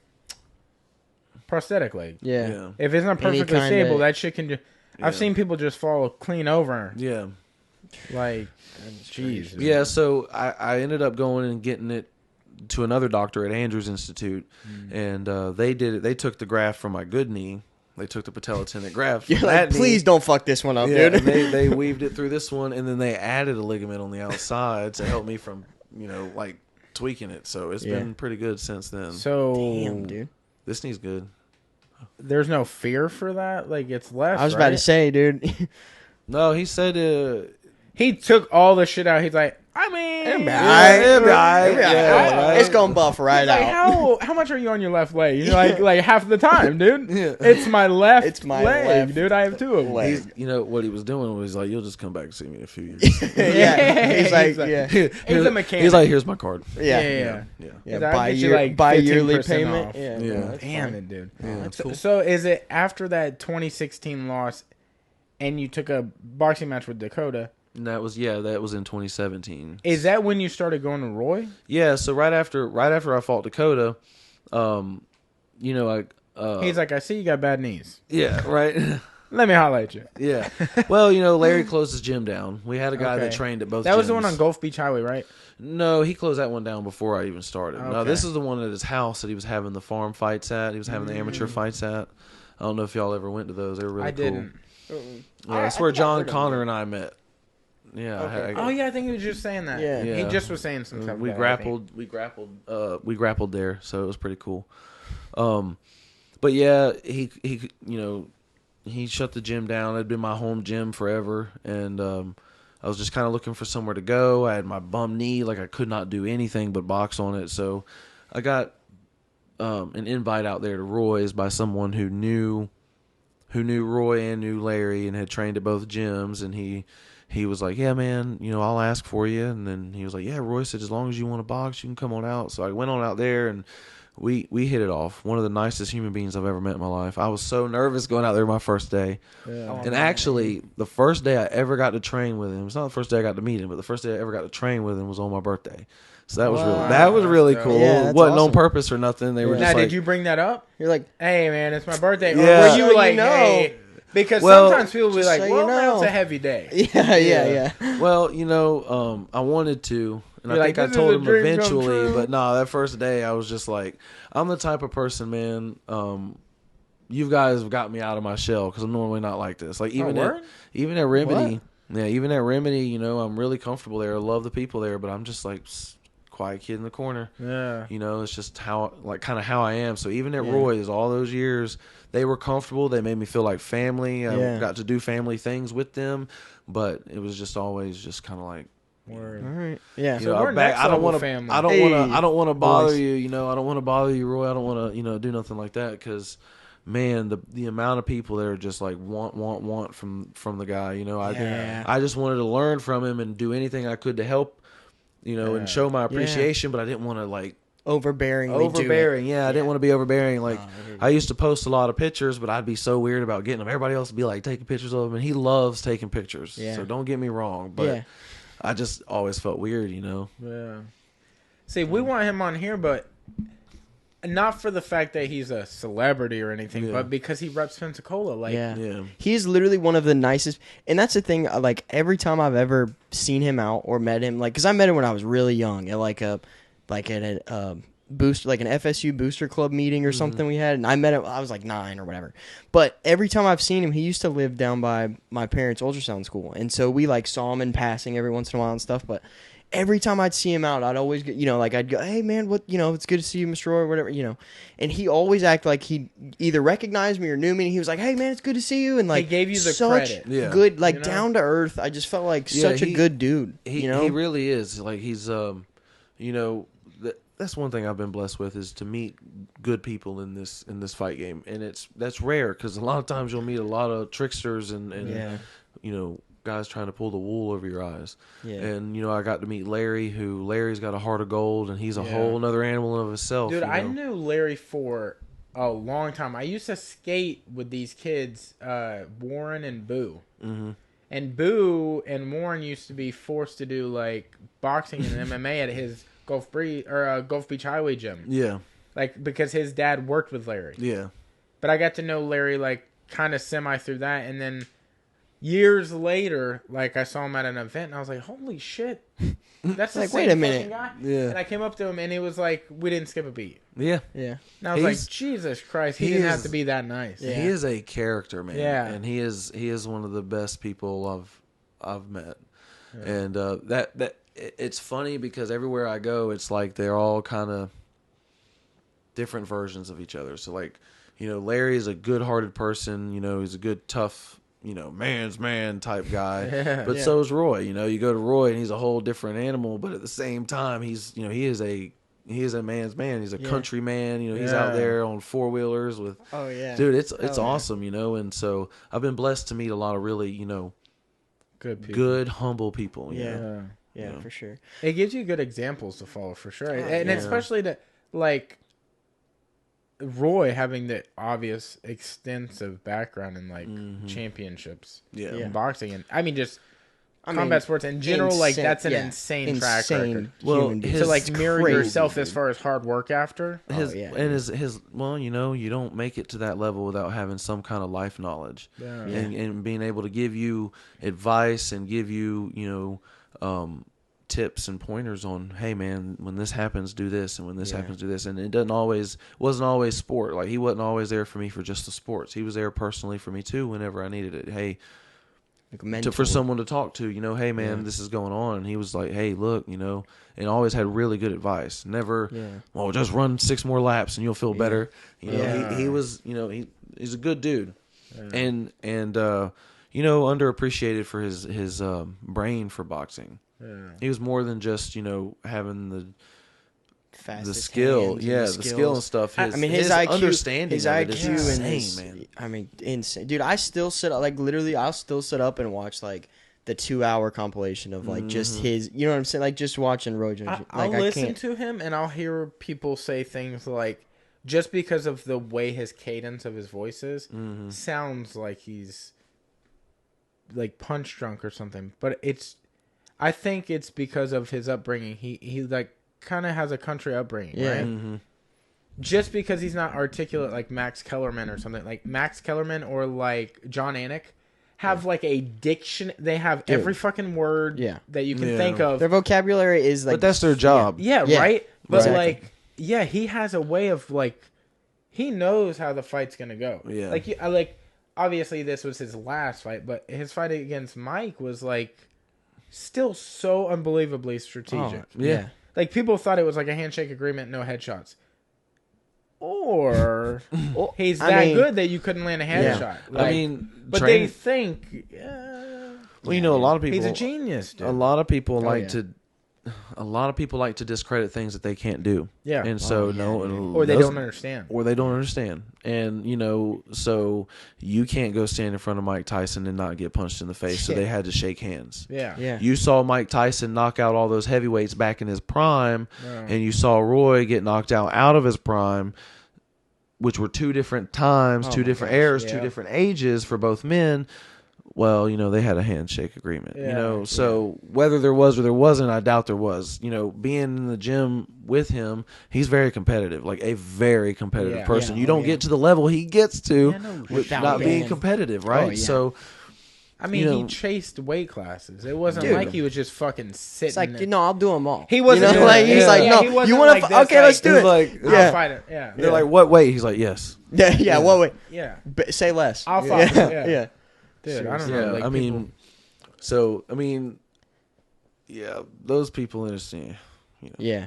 prosthetic leg. Yeah. yeah, If it's not Any perfectly kinda- stable, that shit can just. I've Yeah. seen people just fall clean over. yeah. Like, jeez. Yeah, so I ended up going and getting it to another doctor at Andrews Institute, and they did it. They took the graft from my good knee. They took the patella tendon graft. You're from like, that knee. please don't fuck this one up, Yeah, dude. and they weaved it through this one, and then they added a ligament on the outside to help me from like tweaking it. So it's Yeah. been pretty good since then. So Damn, dude. This knee's good. there's no fear for that. Like it's less. I was about to right? say, dude. No, he said He took all the shit out. He's like, I mean, It'll be Yeah, alright. it'll be alright. It'll be alright. Yeah, right. It's gonna buff right He's like, out. how much are you on your left leg? You're like half the time, dude. Yeah. It's my left It's my leg, left dude. I have two of them. leg. he's, what he was doing was like, you'll just come back and see me in a few years. Yeah. He's like, yeah. He's a mechanic. He's like, here's my card. Yeah. Yeah. Yeah. Yeah, I'll by get you, year, like, by yearly 15% payment. off. Yeah, Yeah. no, that's Damn fine. it, dude. Yeah, that's So, cool. so is it after that 2016 loss, and you took a boxing match with Dakota? And that was in 2017. Is that when you started going to Roy? Yeah, so right after I fought Dakota, I He's like, I see you got bad knees. yeah, right. Let me holler at you. Yeah. Well, Larry closed his gym down. We had a guy that Okay. trained at both That was the gyms. one on Gulf Beach Highway, right? No, he closed that one down before I even started. No, Okay. this is the one at his house that he was having the farm fights at. He was having the amateur fights at. I don't know if y'all ever went to those. They were really I cool. didn't. Yeah, I that's where think I've John heard of Connor them. and I met. Yeah. Okay. Oh yeah, I think he was just saying that. Yeah. Yeah. He just was saying some stuff. We about it, I think. we grappled there, so it was pretty cool. But yeah, he shut the gym down. It'd been my home gym forever, and I was just kind of looking for somewhere to go. I had my bum knee, like I could not do anything but box on it. So I got an invite out there to Roy's by someone who knew Roy and knew Larry and had trained at both gyms, and he was like, yeah, man, I'll ask for you. And then he was like, yeah, Roy said, as long as you want to box, you can come on out. So I went on out there, and we hit it off. One of the nicest human beings I've ever met in my life. I was so nervous going out there my first day. Yeah. And actually, the first day I ever got to train with him, it's not the first day I got to meet him, but the first day I ever got to train with him was on my birthday. So that was Wow. that was really That's cool. dope. Yeah, It that's wasn't on awesome. purpose or nothing. They were Yeah. Now, just like, did you bring that up? You're like, Hey, man, it's my birthday. Yeah. Or were So you you like, know. hey? Because Well, sometimes people will be just like, so you well, now know. it's a heavy day. yeah. well, I wanted to, and You're I like, think I this is told a him dream come eventually, true. but no, that first day I was just like, I'm the type of person, man. you guys have got me out of my shell because I'm normally not like this. Like even at Remedy, even at Remedy, you know, I'm really comfortable there. I love the people there, but I'm just like quiet kid in the corner. Yeah, you know, it's just how I am. So even at Roy's, all those years, they were comfortable. They made me feel like family. I got to do family things with them, but it was just always just kind of like. Word. All right. Yeah. So we're I don't want to. I don't want to bother you. You know, I don't want to bother you, Roy. I don't want to, you know, do nothing like that because, man, the amount of people that are just like want from the guy. You know, I just wanted to learn from him and do anything I could to help, you know, and show my appreciation. But I didn't want to like overbearing. Yeah, I didn't want to be overbearing. Like I used to post a lot of pictures, but I'd be so weird about getting them. Everybody else would be like taking pictures of him, and he loves taking pictures. Yeah. So don't get me wrong, but. I just always felt weird, you know? Yeah. See, we want him on here, but not for the fact that he's a celebrity or anything, but because he reps Pensacola. Like, He's literally one of the nicest. And that's the thing, like, every time I've ever seen him out or met him, like, because I met him when I was really young at boost, like an FSU booster club meeting or something we had, and I met him. I was like 9 or whatever. But every time I've seen him, he used to live down by my parents' ultrasound school, and so we like saw him in passing every once in a while and stuff. But every time I'd see him out, I'd always get, you know, like I'd go, hey man, what, you know, it's good to see you, Mr. Roy, or whatever, you know. And he always acted like he either recognized me or knew me, and he was like, hey man, it's good to see you, and like he gave you the such credit. Good, like, you know? Down to earth. I just felt like such a good dude. You know, he really is. Like he's you know. That's one thing I've been blessed with is to meet good people in this fight game, and that's rare because a lot of times you'll meet a lot of tricksters and you know, guys trying to pull the wool over your eyes. Yeah. And you know, I got to meet Larry, Larry's got a heart of gold, and he's a whole another animal of himself. Dude, you know? I knew Larry for a long time. I used to skate with these kids, Warren and Boo. Mm-hmm. And Boo and Warren used to be forced to do like boxing and MMA at his Gulf Beach Highway gym. Yeah. Like, because his dad worked with Larry. Yeah. But I got to know Larry, like, kind of semi through that. And then years later, like, I saw him at an event, and I was like, holy shit. That's the like, same wait a minute. guy. Yeah. And I came up to him, and he was like, we didn't skip a beat. Yeah. Yeah. And I was like, Jesus Christ, he didn't have to be that nice. Yeah. He is a character, man. Yeah. And he is one of the best people I've met. Yeah. And that it's funny because everywhere I go, it's like they're all kind of different versions of each other. So, like, you know, Larry is a good-hearted person. You know, he's a good, tough, you know, man's man type guy. But so is Roy. You know, you go to Roy and he's a whole different animal. But at the same time, he's, you know, he is a man's man. He's a country man. You know, he's out there on 4-wheelers with. Oh yeah, dude, it's awesome. You know, and so I've been blessed to meet a lot of really, you know, good, humble people. You know? Yeah, you know? For sure. It gives you good examples to follow, for sure. And especially to, like, Roy having the obvious extensive background in, like, championships in boxing. And, I mean, just combat sports in general, like, that's an insane track record. Well, to, like, mirror yourself as far as hard work after. His well, you know, you don't make it to that level without having some kind of life knowledge. And being able to give you advice and give you, you know, tips and pointers on, hey man, when this happens, do this, and when this happens, do this. And it wasn't always sport. Like, he wasn't always there for me for just the sports. He was there personally for me too whenever I needed it. Hey, like for someone to talk to, you know, hey man, this is going on. And he was like, hey, look, you know, and always had really good advice. Never, well, just run 6 more laps and you'll feel better. You know, he was, you know, he's a good dude, and you know, underappreciated for his brain for boxing. Yeah. He was more than just, you know, having the skill. Yeah, the skill and stuff. His IQ, understanding his of it IQ is insane, man. I mean, insane. Dude, I still sit up, like, literally, I'll still sit up and watch, like, the 2-hour compilation of, like, just his, you know what I'm saying? Like, just watching Rojan. Like, I'll listen to him, and I'll hear people say things like, just because of the way his cadence of his voice is, sounds like he's like punch drunk or something, but I think it's because of his upbringing. He like kind of has a country upbringing, right? Just because he's not articulate like Max Kellerman or something, like Max Kellerman or like John Anik have like a diction. They have every fucking word that you can think of. Their vocabulary is like, but that's their job. Yeah, right. But like, he has a way of like, he knows how the fight's gonna go. Yeah. Like obviously this was his last fight, but his fight against Mike was like still so unbelievably strategic. Yeah. Like people thought it was like a handshake agreement, no headshots. Or he's that good that you couldn't land a headshot. Like, but they think. Well, you know, a lot of people. He's a genius. Dude. A lot of people like to discredit things that they can't do. Yeah, and so or they don't understand. Or they don't understand, and you know, so you can't go stand in front of Mike Tyson and not get punched in the face. So they had to shake hands. Yeah. You saw Mike Tyson knock out all those heavyweights back in his prime, and you saw Roy get knocked out of his prime, which were two different times, two different eras, two different ages for both men. Well, you know, they had a handshake agreement, you know, so whether there was or there wasn't, I doubt there was. You know, being in the gym with him, he's very competitive, like a very competitive person. You don't get to the level he gets to without being competitive, right? So, I mean, he chased weight classes. It wasn't like he was just fucking sitting. It's like, I'll do them all. He wasn't like, he's like, no, you want to? Okay, let's do it. Like, I'll fight it. Yeah. They're like, what weight? He's like, yes. Yeah. What weight? Yeah. Say less. I'll fight it. Yeah. Dude, I don't know. Like, I mean, those people understand. You know. Yeah.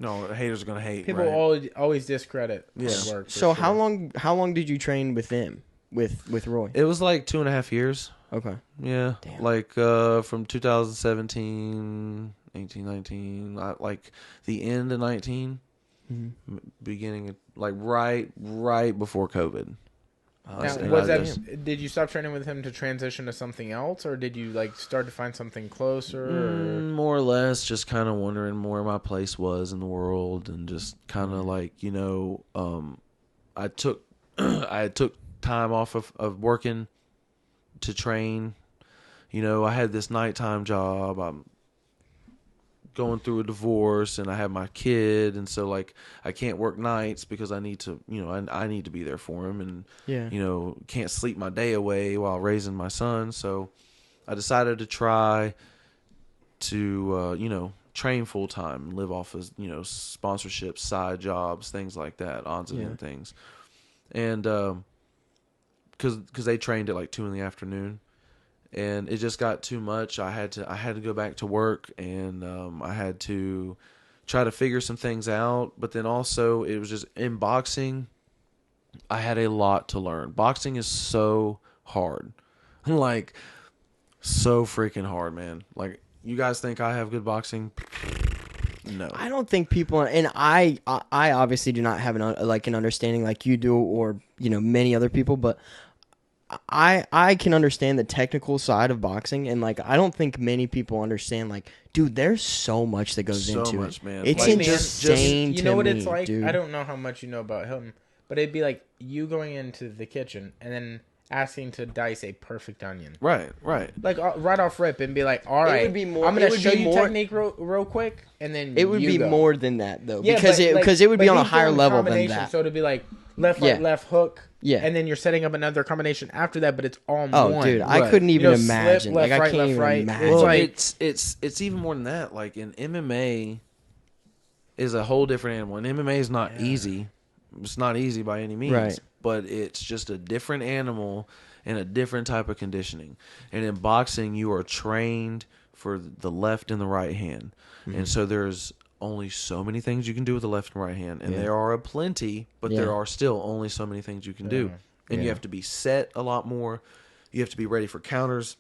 No, haters are gonna hate. People always discredit work. So how long did you train with them? With Roy? It was like 2.5 years. Okay. Yeah. Damn. Like from 2017, 18, 19, like the end of 19, beginning of, like right before COVID. Did you stop training with him to transition to something else, or did you like start to find something closer? More or less, just kind of wondering where my place was in the world, and just kind of like, you know, I took time off of working to train. You know, I had this nighttime job. I'm going through a divorce, and I have my kid, and so like I can't work nights because I need to, you know, I need to be there for him, and you know, can't sleep my day away while raising my son. So I decided to try to you know, train full time, live off of, you know, sponsorships, side jobs, things like that, odds and things, and because they trained at like 2 p.m. And it just got too much. I had to go back to work, and I had to try to figure some things out. But then also, it was just in boxing, I had a lot to learn. Boxing is so hard, like so freaking hard, man. Like, you guys think I have good boxing? No, I don't think people, and I obviously do not have an understanding like you do, or you know, many other people, but I can understand the technical side of boxing, and like I don't think many people understand, like, dude, there's so much that goes into it. Man. It's like, insane. You know what it's me, like? dude. I don't know how much you know about him, but it'd be like you going into the kitchen and then asking to dice a perfect onion. Right. Like right off rip, and be like, all right, it would be more, I'm going to show you technique real quick, and then it would be go. more than that though, Yeah, because it would be on a higher level than that. So to be like left right, left hook. Yeah, and then you're setting up another combination after that, but it's all one. Oh, dude, I couldn't even imagine. Slip, left, like, right, I can't left, even imagine. Well, like, it's even more than that. Like, in MMA is a whole different animal. And MMA is not easy. It's not easy by any means. Right. But it's just a different animal and a different type of conditioning. And in boxing, you are trained for the left and the right hand. Mm-hmm. And so there's only so many things you can do with the left and right hand. And there are plenty, but there are still only so many things you can do. And you have to be set a lot more. You have to be ready for counters.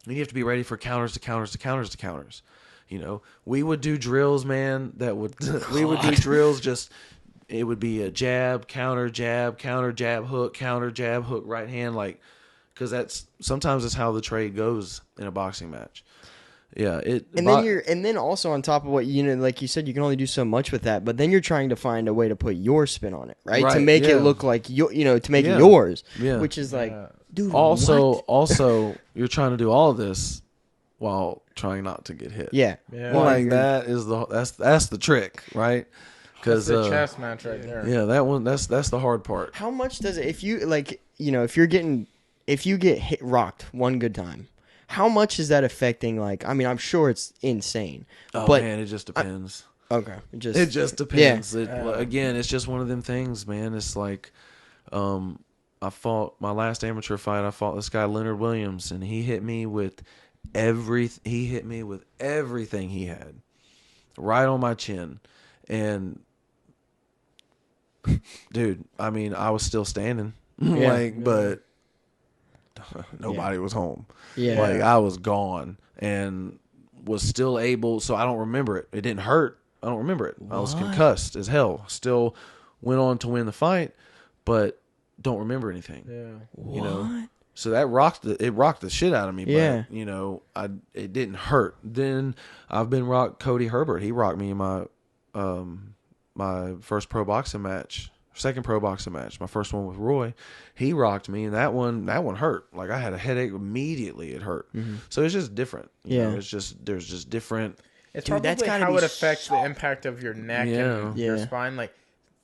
And you have to be ready for counters to counters to counters to counters. You know, we would do drills, man, we would do drills just, it would be a jab, counter, jab, hook, counter, jab, hook, right hand, like, because sometimes that's how the trade goes in a boxing match. Yeah, and then also on top of what, you know, like you said, you can only do so much with that, but then you're trying to find a way to put your spin on it, right? To make it look like you know, to make it yours, which is like, dude. Also, you're trying to do all of this while trying not to get hit. Yeah. Well, like that's the trick, right? Because the chess match right there. Yeah, that one. That's the hard part. How much does it? If you like, you know, if you get hit rocked one good time, how much is that affecting? Like, I mean, I'm sure it's insane. Oh, but man, it just depends. Okay. It just depends. Again, it's just one of them things, man. It's like, I fought my last amateur fight. I fought this guy Leonard Williams, and he hit me with everything he had, right on my chin, and dude, I mean, I was still standing, but nobody was home. Yeah, like I was gone and was still able. So I don't remember it. It didn't hurt. I don't remember it. I was concussed as hell. Still went on to win the fight, but don't remember anything. Yeah. You know. So that rocked the shit out of me. Yeah. But, you know, it didn't hurt. Then I've been rocked Cody Herbert. He rocked me in my my first pro boxing match, second pro boxing match, my first one with Roy. He rocked me, and that one hurt. Like I had a headache immediately. It hurt. Mm-hmm. So it's just different. You know, there's just different. It's probably how it affects the impact of your neck and your spine. Like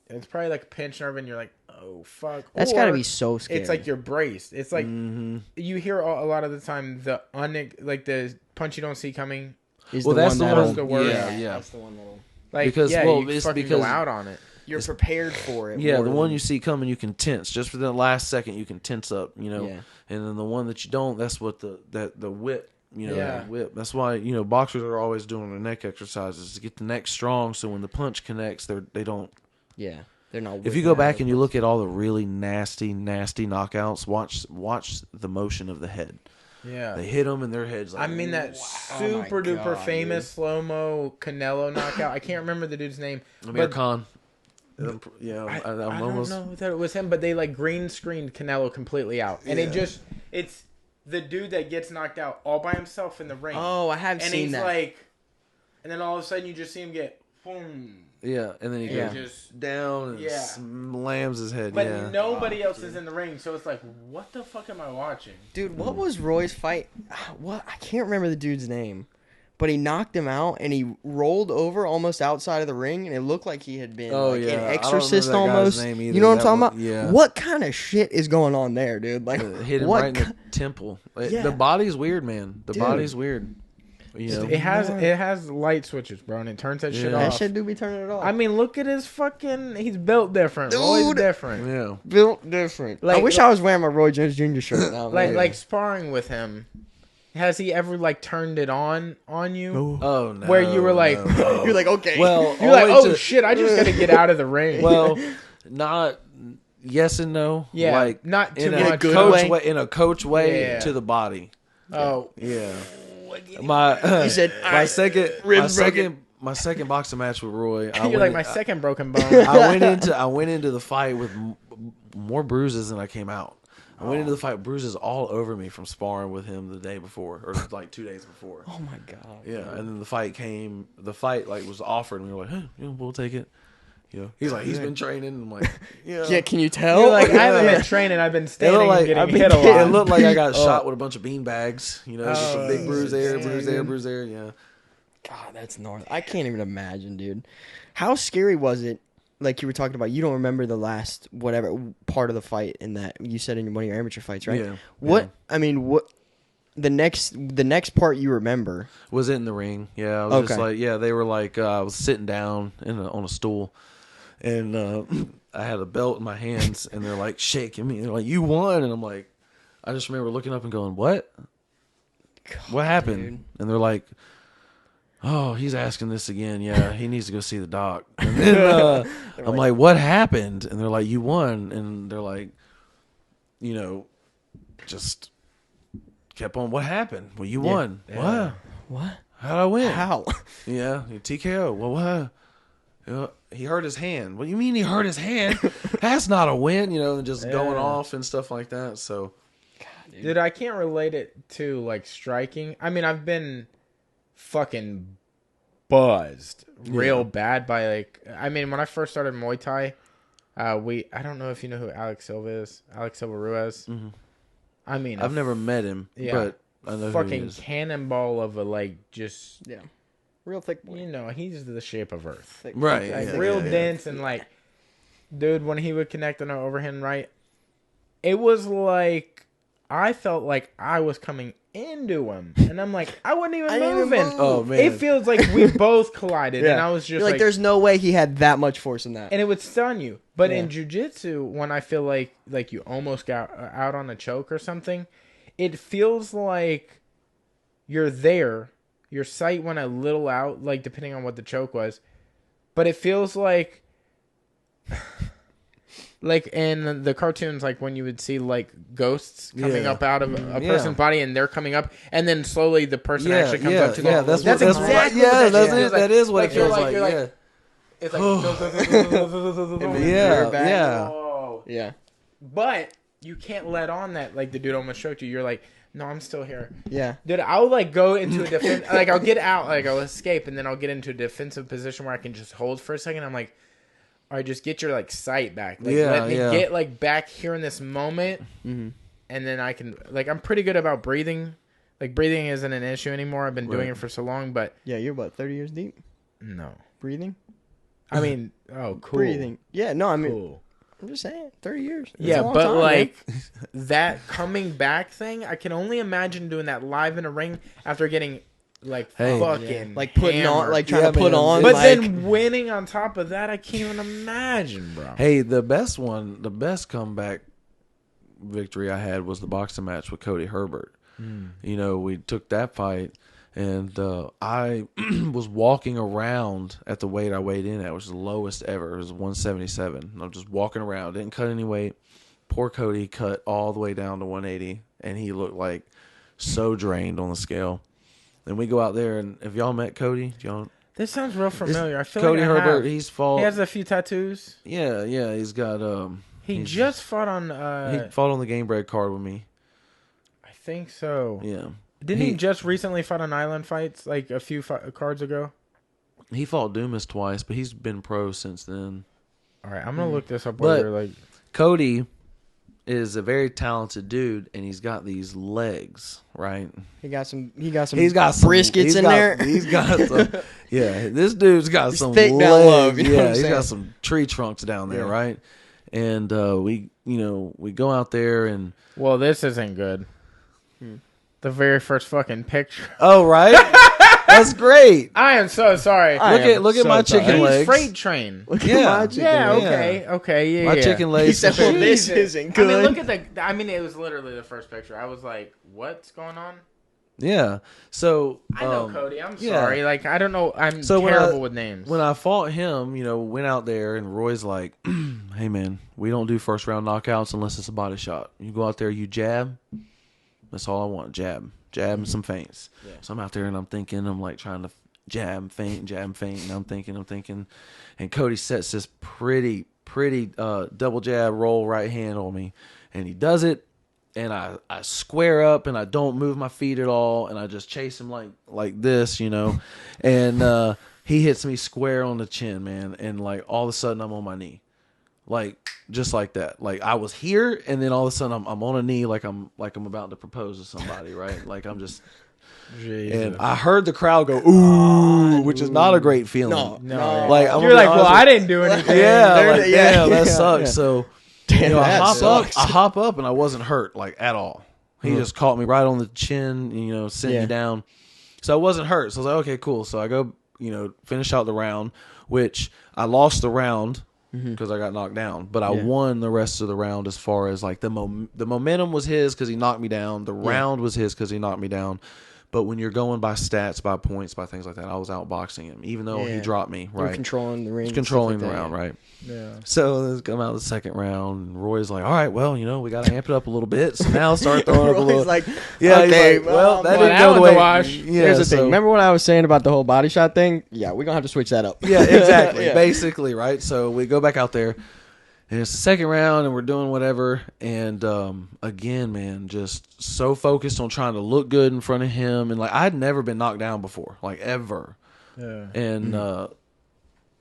it's probably like a pinched nerve, and you're like, oh fuck. That's got to be so scary. It's like you're braced. It's like you hear a lot of the time the the punch you don't see coming. That's the one. Yeah. That's the one that'll. Like because you fucking go out on it. You're prepared for it. Yeah, the one you see coming, you can tense. Just for the last second, you can tense up. You know, and then the one that you don't, that's what the whip. You know, that whip. That's why, you know, boxers are always doing their neck exercises to get the neck strong. So when the punch connects, they don't. Yeah, they're not. If you go back and you look at all the really nasty knockouts, watch the motion of the head. Yeah, they hit them and their heads. Like, I mean that super duper famous slow mo Canelo knockout. I can't remember the dude's name. Amir Khan. Yeah, I don't know that it was him, but they like green screened Canelo completely out, and it's the dude that gets knocked out all by himself in the ring. Oh, I have seen that. And then all of a sudden you just see him get boom. Yeah, and then he goes just down and slams his head. But nobody else is in the ring, so it's like, what the fuck am I watching? Dude, what was Roy's fight? What? I can't remember the dude's name. But he knocked him out, and he rolled over almost outside of the ring, and it looked like he had been an exorcist almost. You know what I'm talking about? Yeah. What kind of shit is going on there, dude? Like, hit him right in the temple. The body's weird, man. The body's weird. You know? It has light switches, bro, and it turns that shit off. That shit do be turning it off. I mean, look at his fucking. He's built different. Dude, Roy's different. Yeah, built different. Like, I wish I was wearing my Roy Jones Jr. shirt now. like sparring with him. Has he ever turned it on you? Oh no! Where you were like, you're like, okay. Well, you're like, oh shit! I just gotta get out of the ring. Well, not yes and no. Yeah, like not too in much. a coach way. In a coach way to the body. Oh yeah. My he said my second boxing match with Roy. You're like my second broken bone. I went into the fight with more bruises than I came out. I went into the fight, bruises all over me from sparring with him the day before, or like 2 days before. Oh my god! Yeah, and then the fight came. The fight was offered, and we were like, we'll take it. You know, he's like, he's been training. I'm like, yeah. Can you tell? You're like, I haven't been training. I've been standing and getting hit a lot. It looked like I got shot with a bunch of bean bags. You know, just a big bruise there, bruise there. Yeah. God, that's gnarly. I can't even imagine, dude. How scary was it? Like you were talking about, you don't remember the last whatever part of the fight in that you said in one of your amateur fights, right? Yeah. What I mean, what the next part you remember was in the ring? Yeah, I was just like, they were like, I was sitting down on a stool, and I had a belt in my hands, and they're like shaking me. They're like, "You won," and I'm like, I just remember looking up and going, "What? What happened?" Dude. And they're like, "Oh, he's asking this again. Yeah, he needs to go see the doc." And then I'm like, "What happened?" And they're like, "You won." And they're like, you know, just kept on. What happened? Well, you won. Yeah. What? How'd I win? How? Yeah, TKO. Well, what? He hurt his hand. What do you mean he hurt his hand? That's not a win. You know, and just going off and stuff like that. So, God, dude, I can't relate it to like striking. I mean, I've been fucking buzzed real bad by like, I mean, when I first started Muay Thai, I don't know if you know who Alex Silva is, Alex Silva Ruiz. Mm-hmm. I mean, I've never met him, but I know fucking who he is. Cannonball of a just real thick boy. You know, he's the shape of Earth, thick, right? Like, real dense and like, dude, when he would connect on an overhand right, it was like I felt like I was coming into him, and I'm like, I wasn't even moving. Oh man, It feels like we both collided, and I was just like, there's no way he had that much force in that. and it would stun you. But in jiu-jitsu, when I feel like you almost got out on a choke or something, it feels like you're there. Your sight went a little out, like depending on what the choke was, but it feels like. Like in the cartoons, like when you would see like ghosts coming up out of a person's body, and they're coming up, and then slowly the person actually comes up to them. That's exactly that is what it feels like. It's like Yeah. But you can't let on that like the dude almost choked you. You're like, no, I'm still here. Yeah, dude, I'll like go into a defense, like I'll get out, like I'll escape, and then I'll get into a defensive position where I can just hold for a second. I'm like. All right, just get your like sight back. Like, let me get like back here in this moment, and then I can like I'm pretty good about breathing. Like breathing isn't an issue anymore. I've been doing it for so long, but you're about 30 years deep. No breathing. I mean, cool. Breathing. Yeah, no, I mean, cool. I'm just saying, 30 years. Yeah, but time, like that coming back thing, I can only imagine doing that live in a ring after getting. Like fucking like putting hammered. on, like trying to put on, but like, then winning on top of that, I can't even imagine, bro. Hey, the best comeback victory I had was the boxing match with Cody Herbert. You know, we took that fight, and I was walking around at the weight I weighed in at, which was the lowest ever. It was 177. I'm just walking around, didn't cut any weight. Poor Cody cut all the way down to 180, and he looked like so drained on the scale. And we go out there, and have y'all met Cody? This sounds real familiar. I feel Cody like I Herbert. have. He's fought. He has a few tattoos. Yeah. He's got. He just fought on. He fought on the Gamebred card with me. I think so. Yeah. Didn't he just recently fight on Island Fights like a few cards ago? He fought Dumas twice, but he's been pro since then. All right, I'm gonna look this up later. Like Cody is a very talented dude, and he's got these legs, right? He's got some briskets in there. He's got some. Yeah, this dude's got some thick legs. down low, you know what I'm he's saying? got some tree trunks down there, right? And we go out there and. Well, this isn't good. The very first fucking picture. Oh, right. That's great. I am so sorry. Look at my chicken legs. Freight train. Okay. My chicken legs. He said, well, this isn't good. I mean, look at the. I mean, it was literally the first picture. I was like, "What's going on?" Yeah. So I know Cody. I'm sorry. Like I don't know. I'm so terrible with names. When I fought him, went out there, and Roy's like, "Hey man, we don't do first round knockouts unless it's a body shot. You go out there, you jab. That's all I want. Jab and some feints." Yeah. So I'm out there and I'm thinking, I'm like trying to jab, feint, and I'm thinking, and Cody sets this pretty double jab roll right hand on me, and he does it, and I square up and I don't move my feet at all, and I just chase him like this, and he hits me square on the chin, man, and like all of a sudden I'm on my knee. Like just like that. Like I was here, and then all of a sudden I'm on a knee, like I'm about to propose to somebody, right? Like I'm just. Jesus. And I heard the crowd go ooh, which is not a great feeling. No. Like you're like, well, I didn't do anything. Damn, that sucks. Yeah. So I hop up, and I wasn't hurt like at all. He just caught me right on the chin, sent me down. So I wasn't hurt. So I was like, okay, cool. So I go, finish out the round, which I lost the round. Because I got knocked down, but I won the rest of the round as far as like the momentum was his because he knocked me down. The round was his because he knocked me down. But when you're going by stats, by points, by things like that, I was outboxing him, even though he dropped me. Right, you're controlling the ring, controlling the round, right? Yeah. So let's come out the second round, and Roy's like, "All right, well, we got to amp it up a little bit." So now start throwing up a little. Like, okay, he's like, well, that didn't go the way. Yeah, here's the thing. Remember what I was saying about the whole body shot thing? Yeah, we're gonna have to switch that up. Yeah, exactly. Basically, right. So we go back out there. And it's the second round, and we're doing whatever. And again, man, just so focused on trying to look good in front of him. And like I'd never been knocked down before, like ever. Yeah. And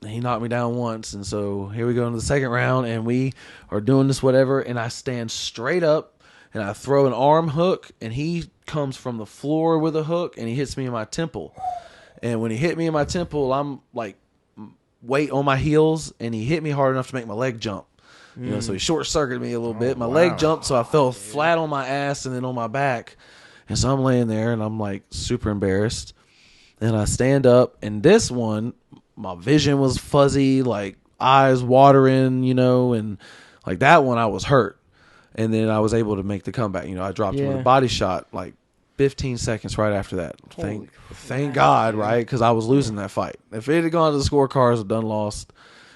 he knocked me down once, and so here we go into the second round, and we are doing this whatever. And I stand straight up, and I throw an arm hook, and he comes from the floor with a hook, and he hits me in my temple. And when he hit me in my temple, I'm like weight on my heels, and he hit me hard enough to make my leg jump. You know, so he short circuited me a little bit. My leg jumped, so I fell flat on my ass and then on my back. And so I'm laying there and I'm like super embarrassed. And I stand up, and this one, my vision was fuzzy, like eyes watering, you know, and like that one I was hurt. And then I was able to make the comeback. You know, I dropped him with a body shot like 15 seconds right after that. Thank God, right? Because I was losing that fight. If it had gone to the scorecards, I'd done lost.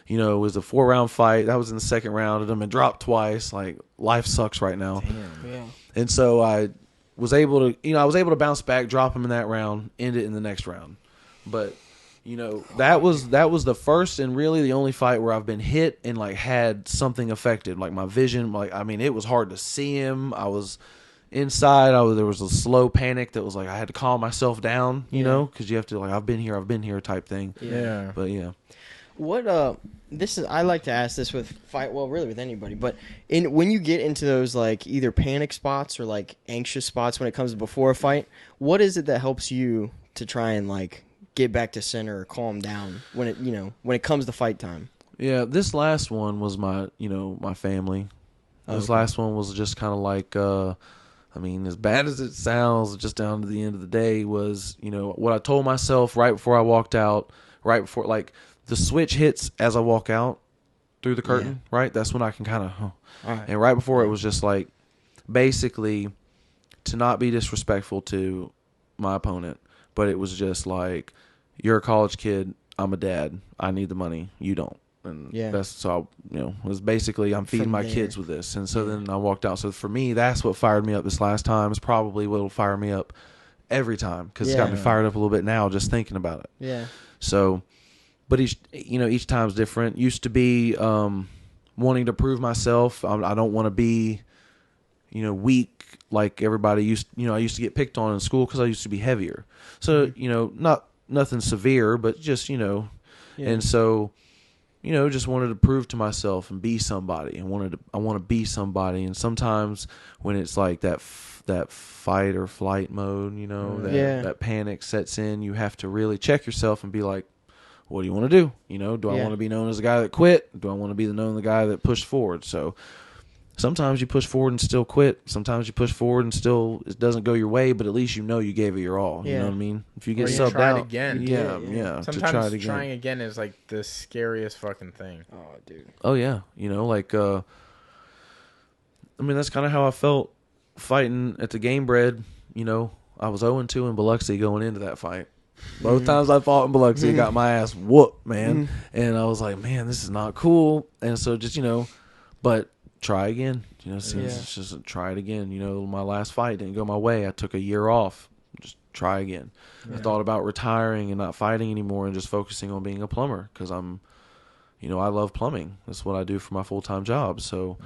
You know, it was a 4-round fight. That was in the second round. I'd been dropped twice. Like, life sucks right now. Damn. Yeah. And so I was able to bounce back, drop him in that round, end it in the next round. But, you know, that was the first and really the only fight where I've been hit and like had something affected. Like my vision, like, I mean, it was hard to see him. I was inside. There was a slow panic that was like, I had to calm myself down, you know, because you have to like, I've been here type thing. Yeah. But yeah. What I like to ask this with really with anybody, but when you get into those like either panic spots or like anxious spots when it comes to before a fight, what is it that helps you to try and like get back to center or calm down when it comes to fight time? Yeah, this last one was my family. This last one was just kind of like I mean, as bad as it sounds, just down to the end of the day was, you know, what I told myself right before I walked out, right before like the switch hits as I walk out through the curtain, right? That's when I can kind of, and right before it was just like, basically, to not be disrespectful to my opponent, but it was just like, you're a college kid, I'm a dad, I need the money, you don't. And that's so, you know, it was basically, I'm feeding my kids with this. And so then I walked out. So for me, that's what fired me up this last time. It's probably what will fire me up every time because it's got me fired up a little bit now just thinking about it. Yeah. So, but each time's different. Used to be wanting to prove myself. I don't want to be, you know, weak like everybody used. You know, I used to get picked on in school because I used to be heavier. So, you know, nothing severe, but just, you know, and so, you know, just wanted to prove to myself and be somebody. I want to be somebody. And sometimes when it's like that fight or flight mode, you know, that panic sets in, you have to really check yourself and be like, what do you want to do? You know, do I want to be known as the guy that quit? Do I want to be known as the guy that pushed forward? So sometimes you push forward and still quit. Sometimes you push forward and still it doesn't go your way, but at least you know you gave it your all. You know what I mean? If you get subbed out, again. Yeah. Sometimes trying again is like the scariest fucking thing. Oh, dude. Oh yeah, you know, like I mean, that's kind of how I felt fighting at the Gamebred. You know, I was 0-2 in Biloxi going into that fight. Both times I fought in Biloxi, I got my ass whooped, man. And I was like, man, this is not cool. And so just, you know, but try again. You know, it's just try it again. You know, my last fight didn't go my way. I took a year off. Just try again. I thought about retiring and not fighting anymore and just focusing on being a plumber because I'm, you know, I love plumbing. That's what I do for my full-time job. So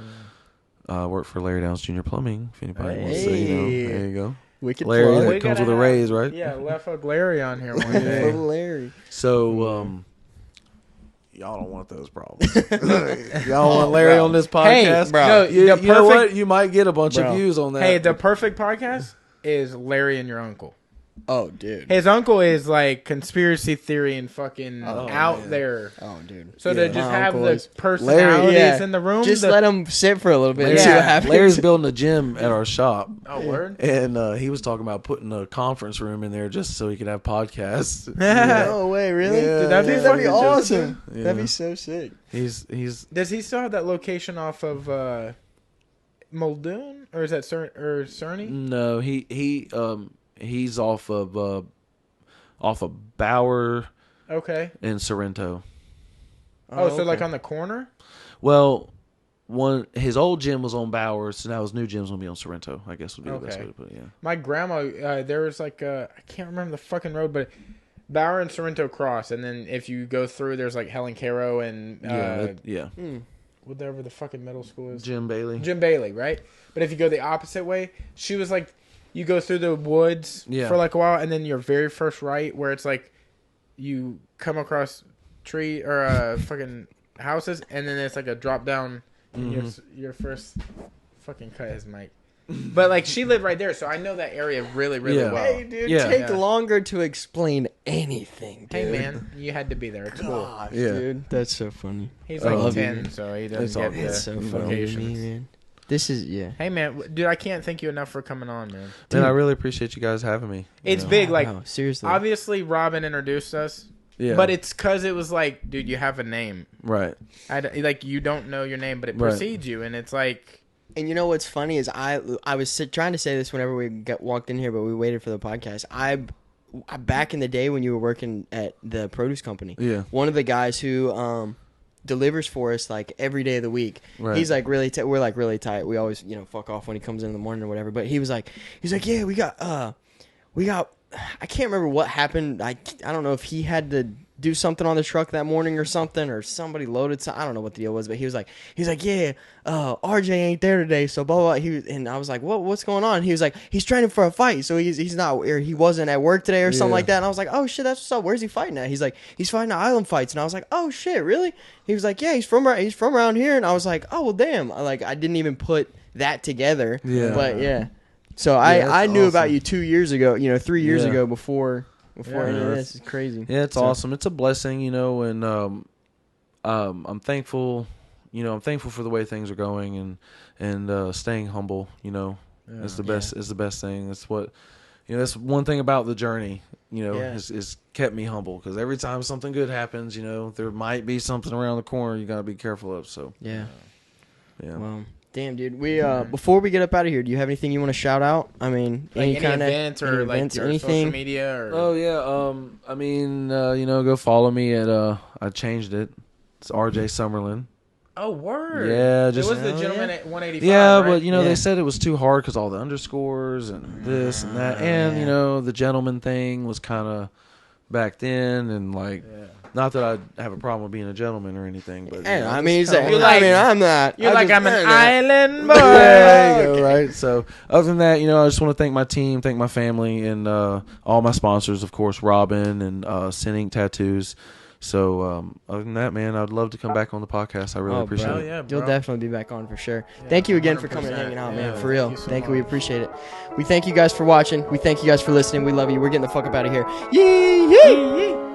I work for Larry Downs Jr. Plumbing. If anybody wants to, you know, there you go. Wicked Larry plug. that comes with a raise, right? Yeah, left hook Larry on here one day. Larry. So, y'all don't want those problems. Y'all want Larry on this podcast? Hey, bro. No, you know what? You might get a bunch of views on that. Hey, the perfect podcast is Larry and your uncle. Oh, dude. His uncle is like conspiracy theory and fucking out there. Oh, dude. So to just have the personalities in the room. Just let him sit for a little bit and see what happens. Larry's building a gym at our shop. Oh, word? And he was talking about putting a conference room in there just so he could have podcasts. No way, really? Yeah, dude, that'd be awesome. Yeah. That'd be so sick. He's. Does he still have that location off of Muldoon? Or is that Cerny? No, he's off of Bauer. Okay. And Sorrento. Oh, so like on the corner? Well, his old gym was on Bauer, so now his new gym's gonna be on Sorrento. I guess would be the best way to put it. Yeah. My grandma, there was like I can't remember the fucking road, but Bauer and Sorrento cross, and then if you go through, there's like Helen Caro and whatever the fucking middle school is. Jim Bailey, right? But if you go the opposite way, she was like, you go through the woods for like a while, and then your very first right, where it's like you come across tree or fucking houses, and then it's like a drop down. Your first fucking cut his mic. But like she lived right there, so I know that area really, really well. Hey, dude, take longer to explain anything, dude. Hey, man, you had to be there. It's cool. Gosh, Yeah. dude, that's so funny. He's I like love 10, you. so he It's doesn't all get good. the It's so funny to locations. me, man. This is Hey, man, dude, I can't thank you enough for coming on, man. Man, I really appreciate you guys having me. It's know? big. Like, wow, seriously. obviously, Robin introduced us. Yeah. But it's because it was like, dude, you have a name. Right. Like, you don't know your name, but it Right. precedes you. And it's like... And you know what's funny is I was trying to say this whenever we walked in here, but we waited for the podcast. I back in the day when you were working at the produce company, Yeah. one of the guys who delivers for us like every day of the week. Right. He's like really we're like really tight. We always fuck off when he comes in the morning or whatever. But he's like yeah, we got I can't remember what happened. I don't know if he had to do something on the truck that morning or something, or somebody loaded some. I don't know what the deal was, but he's like, yeah, RJ ain't there today, so blah blah. And I was like, what's going on? He was like, he's training for a fight, so he's not, or he wasn't at work today or something like that. And I was like, oh shit, that's what's up. Where's he fighting at? He's like, he's fighting at Island Fights, and I was like, oh shit, really? He was like, yeah, he's from around here, and I was like, oh well, damn. I didn't even put that together. Yeah. But yeah. So I knew awesome. about you 2 years ago, 3 years Yeah. ago before any of Yeah. this. It's crazy. Yeah, it's So- awesome. It's a blessing, and I'm thankful. I'm thankful for the way things are going, and staying humble. Is the best. Is the best thing. That's what. That's one thing about the journey. Is kept me humble, because every time something good happens, there might be something around the corner you got to be careful of. So Yeah. yeah. Well, damn, dude. We before we get up out of here, do you have anything you want to shout out? I mean, Like any kind of events or like your social media or... Oh yeah. I mean, go follow me at I changed it. It's RJ Summerlin. Oh, word. Yeah, It just was the gentleman at 185, yeah, right? but Yeah. they said it was too hard because all the underscores and this and that, and Yeah. the gentleman thing was kind of back then, and like, not that I have a problem with being a gentleman or anything, but Hey, I it's mean, he's kinda like, You're one of like- I'm not. You're I like, just- I'm an I don't know. island boy. yeah, there you go, right? So, other than that, I just want to thank my team, thank my family, and all my sponsors, of course, Robin and Sin Ink Tattoos. So, other than that, man, I'd love to come back on the podcast. I really appreciate bro. it. Yeah, You'll bro. definitely be back on for sure. Yeah, Thank you again for coming and 100%. hanging out, Yeah, man. For real. thank you so Thank you. We much. appreciate it. We thank you guys for watching. We thank you guys for listening. We love you. We're getting the fuck up out of here. Yee, yee.